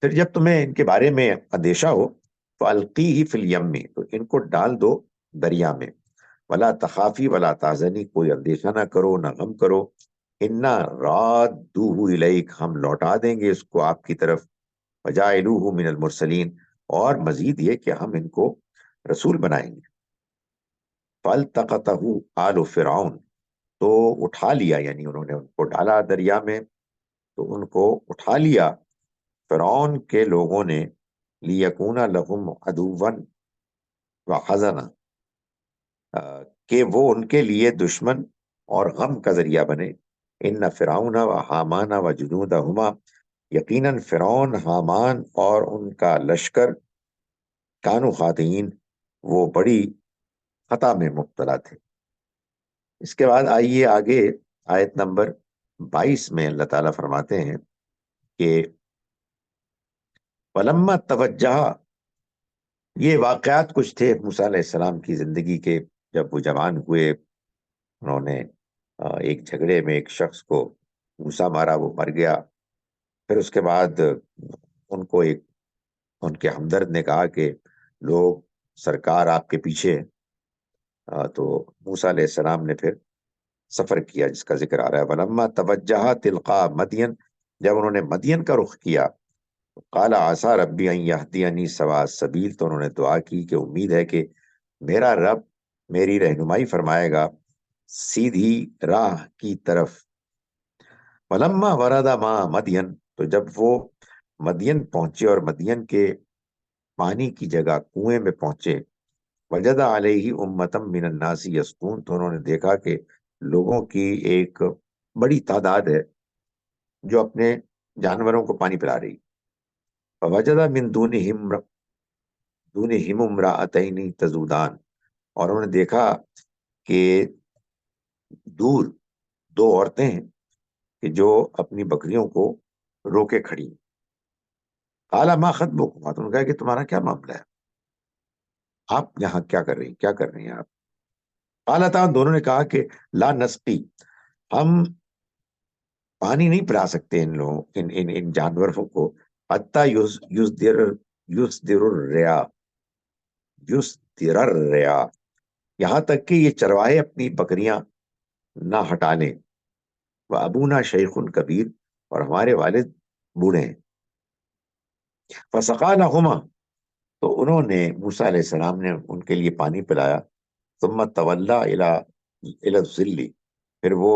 پھر جب تمہیں ان کے بارے میں اندیشہ ہو، فَأَلْقِيهِ فِي الْيَمِّ، تو ان کو ڈال دو دریا میں، وَلَا تَخَافِي وَلَا تَحْزَنِي، کوئی اندیشہ نہ کرو نہ غم کرو، اِنَّا رَادُّوهُ إِلَيْكَ، ہم لوٹا دیں گے اس کو آپ کی طرف، وَجَاعِلُوهُ مِنَ الْمُرْسَلِينَ، اور مزید یہ کہ ہم ان کو رسول بنائیں گے۔ فَالْتَقَطَهُ آلُ فِرْعَوْنَ، تو اٹھا لیا، یعنی انہوں نے ان کو ڈالا دریا میں، تو ان کو اٹھا لیا فرعون کے لوگوں نے، لِيَكُونَ لَهُمْ عَدُوًّا وَحَزَنًا، کہ وہ ان کے لیے دشمن اور غم کا ذریعہ بنے۔ ان فرعون و حامان و جنودہما، یقیناً فرعون، حامان اور ان کا لشکر، کانوا خاطئین، وہ بڑی خطا میں مبتلا تھے۔ اس کے بعد آئیے آگے، آیت نمبر 22 میں اللہ تعالیٰ فرماتے ہیں کہ وَلَمَّا تَوَجَّهَ، یہ واقعات کچھ تھے موسیٰ علیہ السلام کی زندگی کے، جب وہ جوان ہوئے، انہوں نے ایک جھگڑے میں ایک شخص کو موسیٰ مارا، وہ مر گیا۔ پھر اس کے بعد ان کو ان کے ہمدرد نے کہا کہ لوگ، سرکار آپ کے پیچھے ہیں، تو موسیٰ علیہ السلام نے پھر سفر کیا جس کا ذکر آ رہا ہے۔ وَلَمَّا تَوَجَّهَ تِلْقَاءَ مَدْيَنَ، جب انہوں نے مدین کا رخ کیا، قَالَ عَسَىٰ رَبِّي أَن يَهْدِيَنِي سَوَاءَ السَّبِيلِ، تو انہوں نے دعا کی کہ امید ہے کہ میرا رب میری رہنمائی فرمائے گا سیدھی راہ کی طرف۔ وَلَمَّا وَرَدَ مَاءَ مَدْيَنَ، تو جب وہ مدین پہنچے اور مدین کے پانی کی جگہ کنویں میں پہنچے، وجد علیہ امتم من الناس یسقون، تو انہوں نے دیکھا کہ لوگوں کی ایک بڑی تعداد ہے جو اپنے جانوروں کو پانی پلا رہی۔ فوجد من دونہم امرأتین تذودان، اور انہوں نے دیکھا کہ دور دو عورتیں ہیں کہ جو اپنی بکریوں کو روکے کھڑی ہیں۔ قال ما خطبکما، تو انہوں نے کہا کہ تمہارا کیا معاملہ ہے، آپ یہاں کیا کر رہی ہیں، کیا کر رہی ہیں آپ؟ قالتا، دونوں نے کہا کہ لا نسقی، ہم پانی نہیں پلا سکتے ان لوگوں ان جانوروں کو، حتی یصدر الرعاء، یہاں تک کہ یہ چرواہے اپنی بکریاں نہ ہٹا لیں، وابونا شیخ کبیر، اور ہمارے والد بوڑھے ہیں۔ فسقا لہما، تو انہوں نے، موسیٰ علیہ السلام نے ان کے لیے پانی پلایا، ثم تولا الی الظل، پھر وہ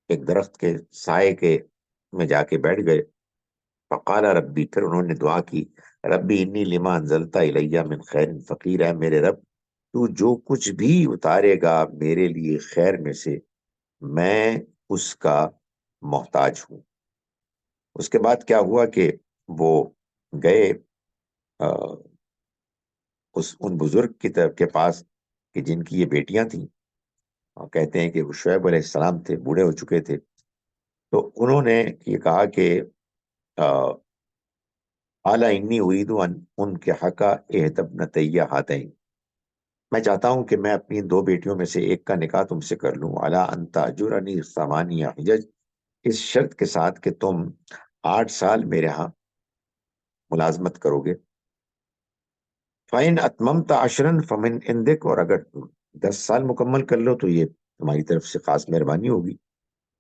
ایک درخت کے سائے کے میں جا کے بیٹھ گئے۔ فقال ربی، پھر انہوں نے دعا کی، ربی انی لما انزلتا الیہ من خیر فقیر، ہے میرے رب تو جو کچھ بھی اتارے گا میرے لیے خیر میں سے، میں اس کا محتاج ہوں۔ اس کے بعد کیا ہوا کہ وہ گئے ان بزرگ کے پاس کہ جن کی یہ بیٹیاں تھیں، اور کہتے ہیں کہ وہ شعیب علیہ السلام تھے، بوڑھے ہو چکے تھے، تو انہوں نے یہ کہا کہ اعلیٰ انی اريد ان انکحک احدی ابنتی ہاتین، میں چاہتا ہوں کہ میں اپنی دو بیٹیوں میں سے ایک کا نکاح تم سے کر لوں، اعلیٰ ان تاجرنی ثمانیہ حجج، اس شرط کے ساتھ کہ تم 8 سال میرے ہاں ملازمت کرو گے، فَإِنْ أَتْمَمْتَ عَشْرًا فَمِنْ عِنْدِكَ، اور اگر تم 10 سال مکمل کر لو تو یہ تمہاری طرف سے خاص مہربانی ہوگی،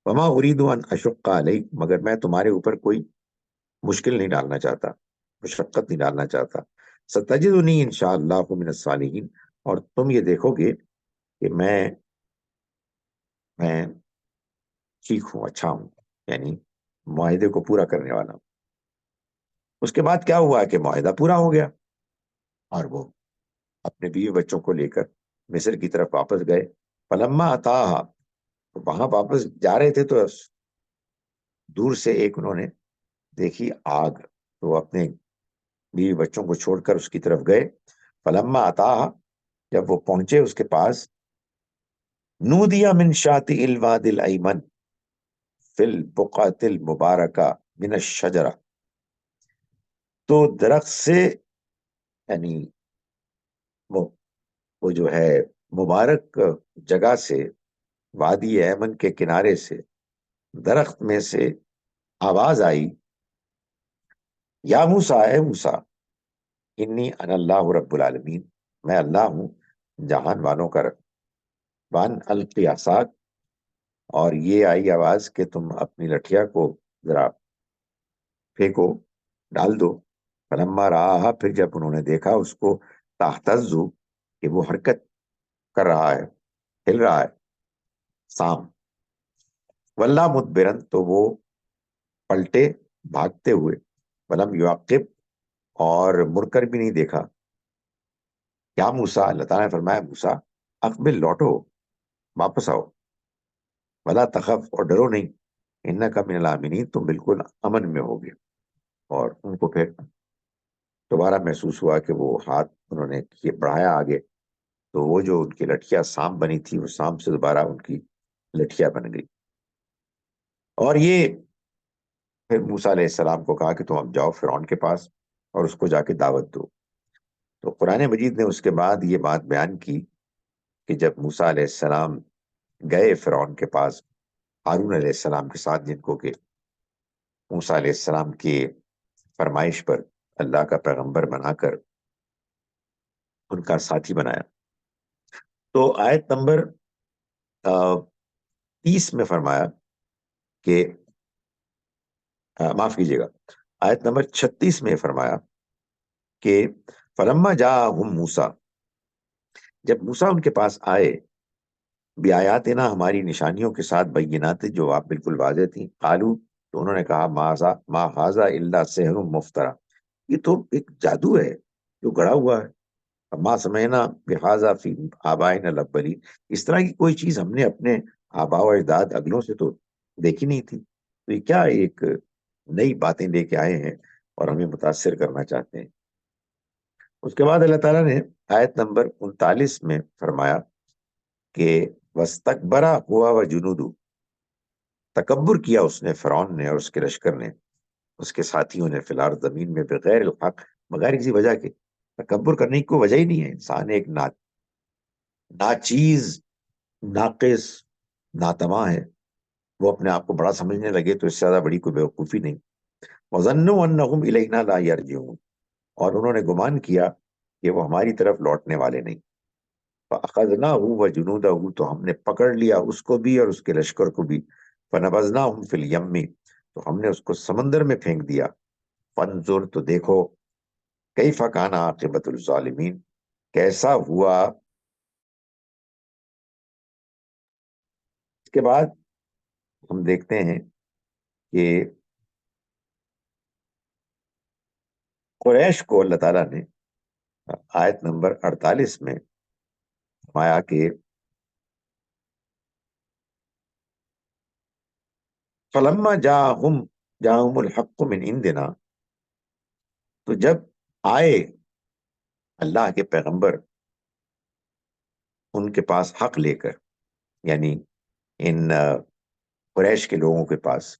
وَمَا أُرِيدُ أَنْ أَشُقَّ عَلَيْكَ، مگر میں تمہارے اوپر کوئی مشکل نہیں ڈالنا چاہتا، مشقت نہیں ڈالنا چاہتا، سَتَجِدُنِي إِنْ شَاءَ اللَّهُ مِنَ الصَّالِحِينَ، اور تم یہ دیکھو گے کہ میں ٹھیک ہوں، اچھا ہوں، یعنی معاہدے کو پورا کرنے والا ہوں۔ اس کے بعد کیا ہوا کہ معاہدہ پورا ہو گیا، اور وہ اپنے بیوی بچوں کو لے کر مصر کی طرف واپس گئے۔ فلما اتاہا، وہاں واپس جا رہے تھے تو دور سے ایک انہوں نے دیکھی آگ، تو وہ اپنے بیوی بچوں کو چھوڑ کر اس کی طرف گئے۔ فلما اتاہا، جب وہ پہنچے اس کے پاس، نودیا من شاطئ الواد الایمن فی البقعۃ المبارکہ من الشجرہ، تو درخت سے، یعنی وہ جو ہے مبارک جگہ سے، وادی ایمن کے کنارے سے، درخت میں سے آواز آئی، یا موسیٰ، اے موسیٰ، انی انا اللہ رب العالمین، میں اللہ ہوں جہان والوں کا رب، وان القی عصاک، اور یہ آئی آواز کہ تم اپنی لٹھیا کو ذرا پھینکو، ڈال دو۔ فلما رآہا، پھر جب انہوں نے دیکھا اس کو، تہتز، کہ وہ حرکت کر رہا ہے، ہل رہا ہے، سام، واللہ مدبرن، تو وہ پلٹے بھاگتے ہوئے، ولم یعقب، اور مڑ کر بھی نہیں دیکھا۔ یا موسیٰ، اللہ تعالیٰ نے فرمایا موسیٰ، اقبل، لوٹو، واپس آؤ، ولا تخف، اور ڈرو نہیں، انک من الآمنین، تم بالکل امن میں ہوگے۔ اور ان کو پھر دوبارہ محسوس ہوا کہ وہ ہاتھ انہوں نے بڑھایا آگے، تو وہ جو ان کی لٹھیا سام بنی تھی، وہ سام سے دوبارہ ان کی لٹھیا بن گئی۔ اور یہ پھر موسیٰ علیہ السلام کو کہا کہ تم اب جاؤ فرعون کے پاس اور اس کو جا کے دعوت دو۔ تو قرآن مجید نے اس کے بعد یہ بات بیان کی کہ جب موسیٰ علیہ السلام گئے فرعون کے پاس ہارون علیہ السلام کے ساتھ، جن کو کہ موسیٰ علیہ السلام کی فرمائش پر اللہ کا پیغمبر بنا کر ان کا ساتھی بنایا، تو آیت نمبر 30 میں فرمایا کہ معاف کیجیے گا، آیت نمبر 36 میں فرمایا کہ فلما جاءہم موسیٰ، جب موسیٰ ان کے پاس آئے، بیااتنا، ہماری نشانیوں کے ساتھ، بینات، جو آپ بالکل واضح تھیں، قالو، تو انہوں نے کہا ما ھذا الا سحر مفترا، یہ تو ایک جادو ہے جو گڑا ہوا ہے، ما سمعنا بھذا فی آبائنا الاولین، اس طرح کی کوئی چیز ہم نے اپنے آباء و اجداد اگلوں سے تو دیکھی نہیں تھی، تو یہ کیا ایک نئی باتیں لے کے آئے ہیں اور ہمیں متاثر کرنا چاہتے ہیں۔ اس کے بعد اللہ تعالیٰ نے آیت نمبر 39 میں فرمایا کہ وَاسْتَكْبَرَ هُوَ وَجُنُودُهُ، تکبر کیا اس نے، فرعون نے اور اس کے لشکر نے، اس کے ساتھیوں نے، فی الارض، زمین میں، بغیر الحق، بغیر کسی وجہ کے، تکبر کرنے کی کوئی وجہ ہی نہیں ہے، انسان ایک ناچیز، ناقص، ناتواں ہے، وہ اپنے آپ کو بڑا سمجھنے لگے تو اس سے زیادہ بڑی کوئی بیوقوفی نہیں۔ وَظَنُّوا أَنَّهُمْ إِلَيْنَا لَا يَرْجِعُونَ، اور انہوں نے گمان کیا کہ وہ ہماری طرف لوٹنے والے نہیں۔ فَأَخَذْنَاهُ وَجُنُودَهُ، تو ہم نے پکڑ لیا اس کو بھی اور اس کے لشکر کو بھی، فَنَبَذْنَاهُمْ فِي الْيَمِّ، تو ہم نے اس کو سمندر میں پھینک دیا، فَانظُرْ، تو دیکھو، کیف کان عاقبۃ الظالمین، کیسا ہوا۔ اس کے بعد ہم دیکھتے ہیں کہ قریش کو اللہ تعالیٰ نے آیت نمبر 48 میں فرمایا کہ فلما جاءہم الحق من عندنا، تو جب آئے اللہ کے پیغمبر ان کے پاس حق لے کر، یعنی ان قریش کے لوگوں کے پاس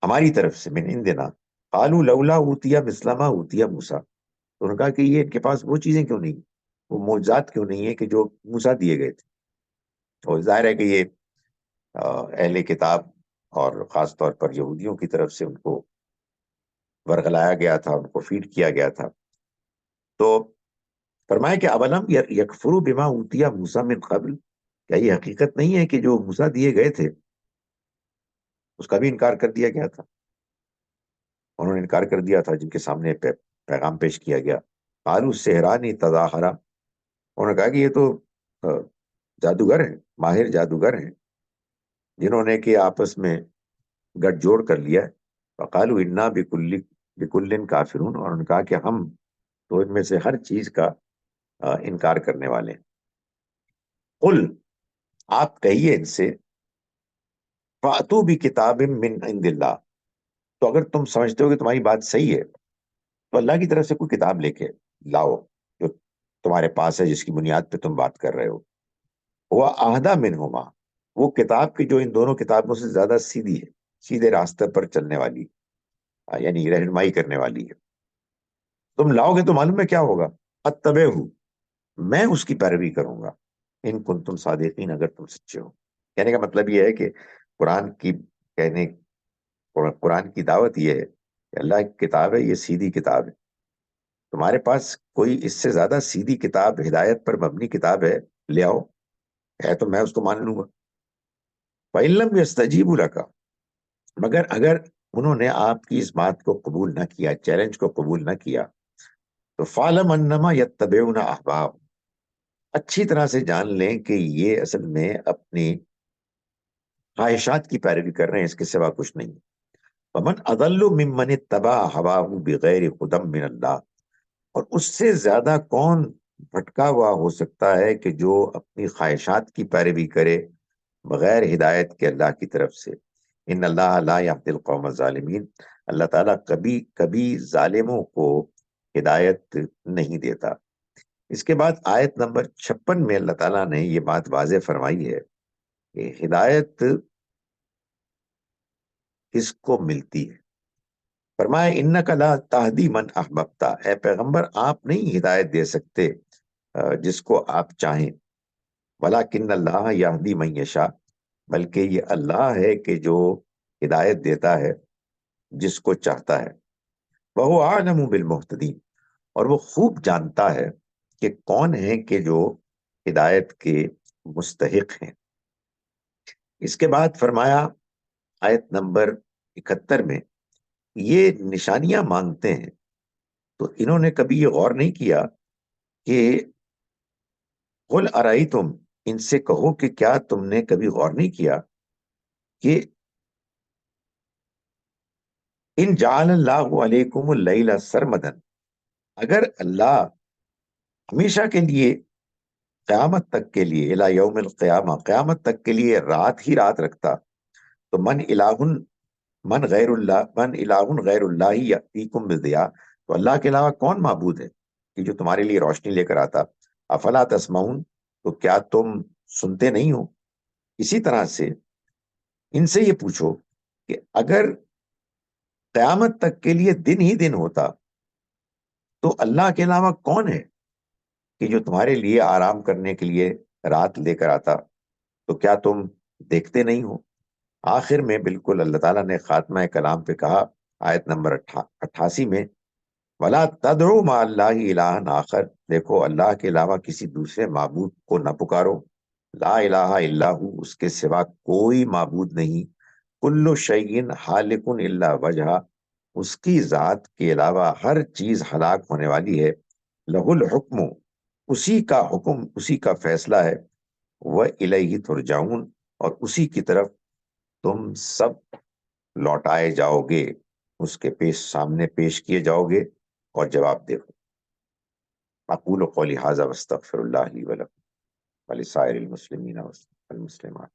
ہماری طرف سے، من عندنا، قالوا لولا اوتیا مثل ما اوتیا موسیٰ، تو انہوں نے کہا کہ یہ ان کے پاس وہ چیزیں کیوں نہیں، وہ معجزات کیوں نہیں ہے کہ جو موسیٰ دیے گئے تھے. اور ظاہر ہے کہ یہ اہل کتاب اور خاص طور پر یہودیوں کی طرف سے ان کو ورغلایا گیا تھا، ان کو فیڈ کیا گیا تھا. تو فرمایا کہ اولم یکفروا بما اوتیا موسیٰ من قبل، کیا یہ حقیقت نہیں ہے کہ جو موسیٰ دیے گئے تھے اس کا بھی انکار کر دیا گیا تھا. انہوں نے انکار کر دیا تھا جن کے سامنے پیغام پیش کیا گیا. قالوا سحران تظاہرا، انہوں نے کہا کہ یہ تو جادوگر ہیں، ماہر جادوگر ہیں، جنہوں نے کہ آپس میں گٹھ جوڑ کر لیا. فقالوا انا بکل کافرون، اور انہوں نے کہا کہ ہم تو ان میں سے ہر چیز کا انکار کرنے والے ہیں. قل، آپ کہیے ان سے، فاتو بکتاب من عند اللہ، تو اگر تم سمجھتے ہو کہ تمہاری بات صحیح ہے تو اللہ کی طرف سے کوئی کتاب لے کے لاؤ جو تمہارے پاس ہے، جس کی بنیاد پہ تم بات کر رہے ہو. وہ اہدی منہما، وہ کتاب کی جو ان دونوں کتابوں سے زیادہ سیدھی ہے، سیدھے راستے پر چلنے والی، یعنی رہنمائی کرنے والی ہے. تم لاؤ گے تو معلوم ہے کیا ہوگا، اتبعہ، میں اس کی پیروی کروں گا، ان کنتم صادقین، اگر تم سچے ہو. کہنے کا مطلب یہ ہے کہ قرآن کی کہنے قرآن کی دعوت یہ ہے کہ اللہ کی کتاب ہے، یہ سیدھی کتاب ہے. تمہارے پاس کوئی اس سے زیادہ سیدھی کتاب، ہدایت پر مبنی کتاب ہے، لے آؤ، ہے تو میں اس کو مان لوں گا. فَإِن لَّمْ يَسْتَجِيبُوا لَكَ، مگر اگر انہوں نے آپ کی اس بات کو قبول نہ کیا، چیلنج کو قبول نہ کیا، تو فَاعْلَمْ أَنَّمَا يَتَّبِعُونَ أَهْوَاءَهُمْ، اچھی طرح سے جان لیں کہ یہ اصل میں اپنی خواہشات کی پیروی کر رہے ہیں، اس کے سوا کچھ نہیں. وَمَنْ أَضَلُّ مِمَّنِ اتَّبَعَ هَوَاهُ بِغَيْرِ هُدًى مِّنَ اللَّهِ، اور اس سے زیادہ کون بھٹکا ہوا ہو سکتا ہے کہ جو اپنی خواہشات کی پیروی کرے بغیر ہدایت کے اللہ کی طرف سے. ان اللہ لا یهدی القوم الظالمین، اللہ تعالیٰ کبھی کبھی ظالموں کو ہدایت نہیں دیتا. اس کے بعد آیت نمبر 56 میں اللہ تعالیٰ نے یہ بات واضح فرمائی ہے کہ ہدایت کس کو ملتی ہے. فرمایا انک لا تہدی من احببت، اے پیغمبر آپ نہیں ہدایت دے سکتے جس کو آپ چاہیں. ولکن اللہ یہدی من یشاء، بلکہ یہ اللہ ہے کہ جو ہدایت دیتا ہے جس کو چاہتا ہے. وہو اعلم بالمہتدین، اور وہ خوب جانتا ہے کہ کون ہیں کہ جو ہدایت کے مستحق ہیں. اس کے بعد فرمایا آیت نمبر 71 میں، یہ نشانیاں مانگتے ہیں تو انہوں نے کبھی یہ غور نہیں کیا کہ قل ارائیتم، ان سے کہو کہ کیا تم نے کبھی غور نہیں کیا کہ ان جعل اللہ علیکم اللیل سرمدن، اگر اللہ ہمیشہ کے لیے، قیامت تک کے لیے، الی یوم القیامہ، قیامت تک کے لیے رات ہی رات رکھتا، تو من الہ غیر اللہ یأتیکم بضیاء، تو اللہ کے علاوہ کون معبود ہے کہ جو تمہارے لیے روشنی لے کر آتا. افلا تسمعون، تو کیا تم سنتے نہیں ہو. اسی طرح سے ان سے یہ پوچھو کہ اگر قیامت تک کے لیے دن ہی دن ہوتا تو اللہ کے علاوہ کون ہے کہ جو تمہارے لیے آرام کرنے کے لیے رات لے کر آتا، تو کیا تم دیکھتے نہیں ہو. آخر میں بالکل اللہ تعالیٰ نے خاتمہ کلام پہ کہا آیت نمبر 88 میں، وَلَا تَدْعُوا مَعَ اللَّهِ إِلَٰهًا آخر، دیکھو اللہ کے علاوہ کسی دوسرے معبود کو نہ پکارو. لا الہ الا ہو، اس کے سوا کوئی معبود نہیں. کل شیء ہالک الا وجہہ، اس کی ذات کے علاوہ ہر چیز ہلاک ہونے والی ہے. لہ الحکم، اسی کا حکم، اسی کا فیصلہ ہے. وَإِلَيْهِ ترجعون، اور اسی کی طرف تم سب لوٹائے جاؤ گے، اس کے سامنے پیش کیے جاؤ گے اور جواب دے گو. اقول قولی ھذا واستغفر اللہ لی ولکم ولسائر المسلمین والمسلمات.